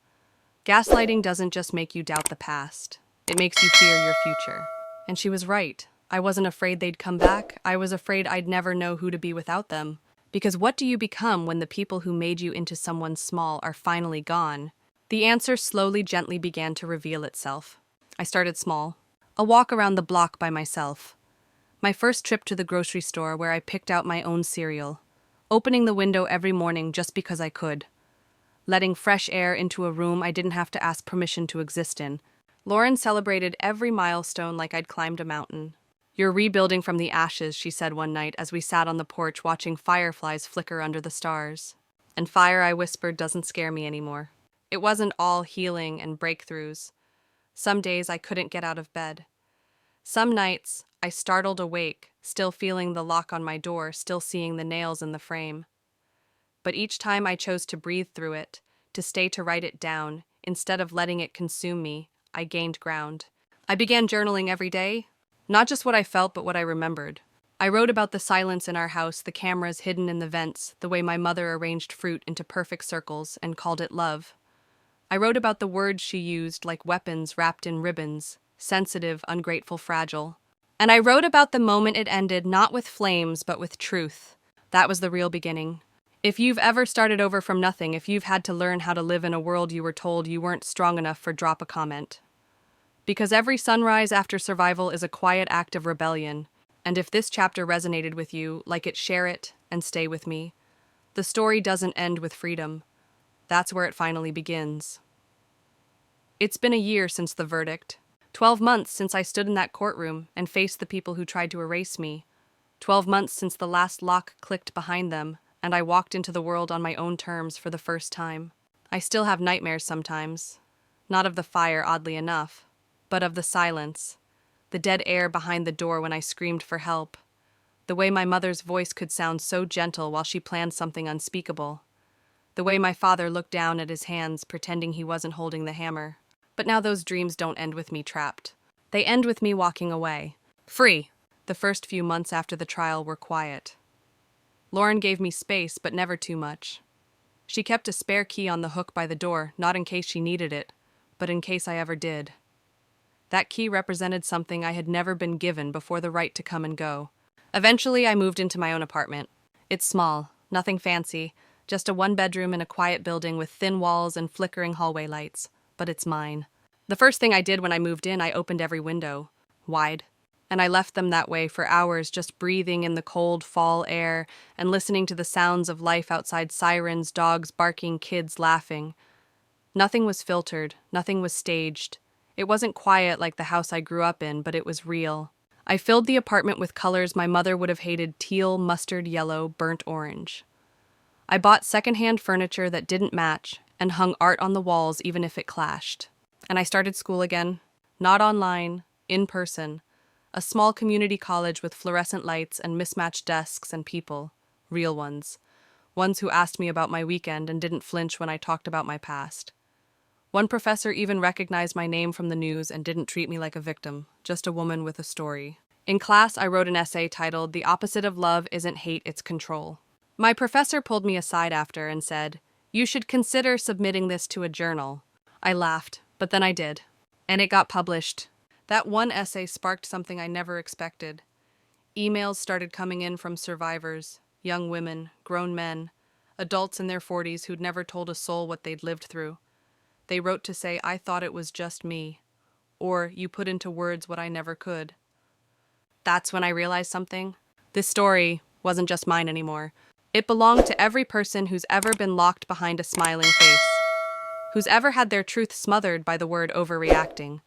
Gaslighting doesn't just make you doubt the past. It makes you fear your future. And she was right. I wasn't afraid they'd come back. I was afraid I'd never know who to be without them. Because what do you become when the people who made you into someone small are finally gone? The answer slowly, gently began to reveal itself. I started small. A walk around the block by myself. My first trip to the grocery store where I picked out my own cereal. Opening the window every morning just because I could. Letting fresh air into a room I didn't have to ask permission to exist in. Lauren celebrated every milestone like I'd climbed a mountain. "You're rebuilding from the ashes," she said one night as we sat on the porch watching fireflies flicker under the stars. And fire, I whispered, doesn't scare me anymore. It wasn't all healing and breakthroughs. Some days I couldn't get out of bed. Some nights I startled awake, still feeling the lock on my door, still seeing the nails in the frame. But each time I chose to breathe through it, to stay to write it down, instead of letting it consume me, I gained ground. I began journaling every day, not just what I felt, but what I remembered. I wrote about the silence in our house, the cameras hidden in the vents, the way my mother arranged fruit into perfect circles and called it love. I wrote about the words she used, like weapons wrapped in ribbons, sensitive, ungrateful, fragile. And I wrote about the moment it ended, not with flames, but with truth. That was the real beginning. If you've ever started over from nothing, if you've had to learn how to live in a world you were told you weren't strong enough for, drop a comment. Because every sunrise after survival is a quiet act of rebellion, and if this chapter resonated with you, like it, share it, and stay with me. The story doesn't end with freedom. That's where it finally begins. It's been a year since the verdict. 12 months since I stood in that courtroom and faced the people who tried to erase me. 12 months since the last lock clicked behind them, and I walked into the world on my own terms for the first time. I still have nightmares sometimes. Not of the fire, oddly enough, but of the silence. The dead air behind the door when I screamed for help. The way my mother's voice could sound so gentle while she planned something unspeakable. The way my father looked down at his hands, pretending he wasn't holding the hammer. But now those dreams don't end with me trapped. They end with me walking away. Free. The first few months after the trial were quiet. Lauren gave me space, but never too much. She kept a spare key on the hook by the door, not in case she needed it, but in case I ever did. That key represented something I had never been given before, the right to come and go. Eventually, I moved into my own apartment. It's small, nothing fancy, just a one-bedroom in a quiet building with thin walls and flickering hallway lights. But it's mine. The first thing I did when I moved in, I opened every window, wide. And I left them that way for hours, just breathing in the cold fall air and listening to the sounds of life outside: sirens, dogs barking, kids laughing. Nothing was filtered, nothing was staged. It wasn't quiet like the house I grew up in, but it was real. I filled the apartment with colors my mother would have hated: teal, mustard yellow, burnt orange. I bought secondhand furniture that didn't match and hung art on the walls even if it clashed. And I started school again, not online, in person. A small community college with fluorescent lights and mismatched desks and people, real ones. Ones who asked me about my weekend and didn't flinch when I talked about my past. One professor even recognized my name from the news and didn't treat me like a victim, just a woman with a story. In class, I wrote an essay titled "The Opposite of Love Isn't Hate, It's Control." My professor pulled me aside after and said, "You should consider submitting this to a journal." I laughed, but then I did. And it got published. That one essay sparked something I never expected. Emails started coming in from survivors, young women, grown men, adults in their 40s who'd never told a soul what they'd lived through. They wrote to say, "I thought it was just me," or "You put into words what I never could." That's when I realized something. This story wasn't just mine anymore. It belonged to every person who's ever been locked behind a smiling face, who's ever had their truth smothered by the word overreacting,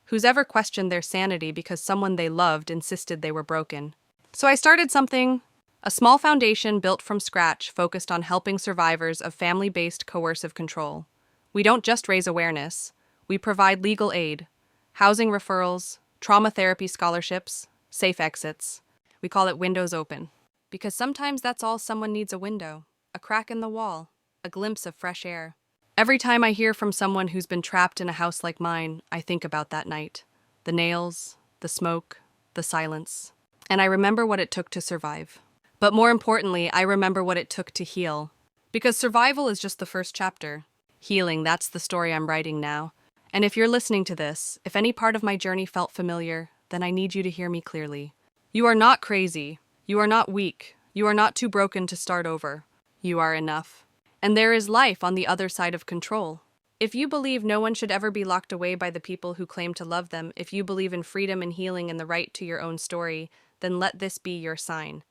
who's ever questioned their sanity because someone they loved insisted they were broken. So I started something, a small foundation built from scratch focused on helping survivors of family-based coercive control. We don't just raise awareness, we provide legal aid, housing referrals, trauma therapy scholarships, safe exits. We call it Windows Open. Because sometimes that's all someone needs: a window, a crack in the wall, a glimpse of fresh air. Every time I hear from someone who's been trapped in a house like mine, I think about that night. The nails, the smoke, the silence. And I remember what it took to survive. But more importantly, I remember what it took to heal. Because survival is just the first chapter. Healing, that's the story I'm writing now. And if you're listening to this, if any part of my journey felt familiar, then I need you to hear me clearly. You are not crazy. You are not weak. You are not too broken to start over. You are enough. And there is life on the other side of control. If you believe no one should ever be locked away by the people who claim to love them, if you believe in freedom and healing and the right to your own story, then let this be your sign.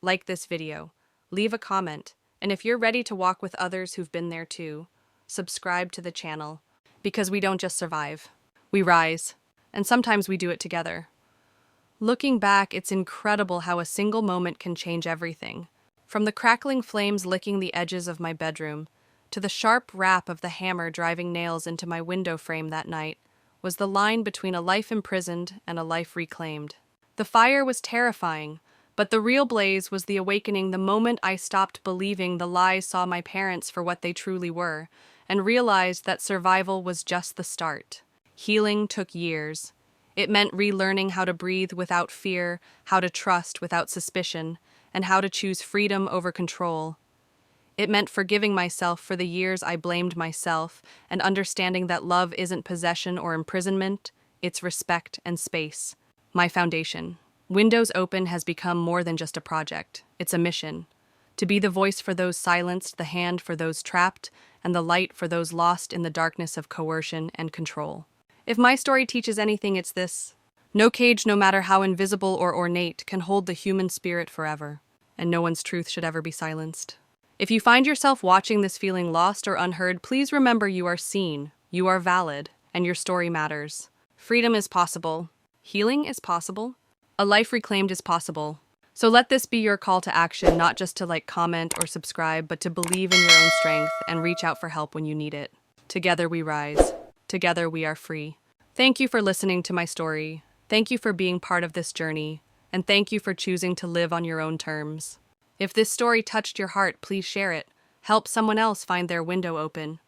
Like this video, leave a comment, and if you're ready to walk with others who've been there too, subscribe to the channel. Because we don't just survive, we rise, and sometimes we do it together. Looking back, it's incredible how a single moment can change everything. From the crackling flames licking the edges of my bedroom, to the sharp rap of the hammer driving nails into my window frame that night, was the line between a life imprisoned and a life reclaimed. The fire was terrifying, but the real blaze was the awakening the moment I stopped believing the lies, saw my parents for what they truly were, and realized that survival was just the start. Healing took years. It meant relearning how to breathe without fear, how to trust without suspicion, and how to choose freedom over control. It meant forgiving myself for the years I blamed myself and understanding that love isn't possession or imprisonment, it's respect and space. My foundation. Windows Open has become more than just a project. It's a mission. To be the voice for those silenced, the hand for those trapped, and the light for those lost in the darkness of coercion and control. If my story teaches anything, it's this. No cage, no matter how invisible or ornate, can hold the human spirit forever, and no one's truth should ever be silenced. If you find yourself watching this feeling lost or unheard, please remember you are seen, you are valid, and your story matters. Freedom is possible. Healing is possible. A life reclaimed is possible. So let this be your call to action, not just to comment or subscribe, but to believe in your own strength and reach out for help when you need it. Together we rise. Together we are free. Thank you for listening to my story. Thank you for being part of this journey. And thank you for choosing to live on your own terms. If this story touched your heart, please share it. help someone else find their window open.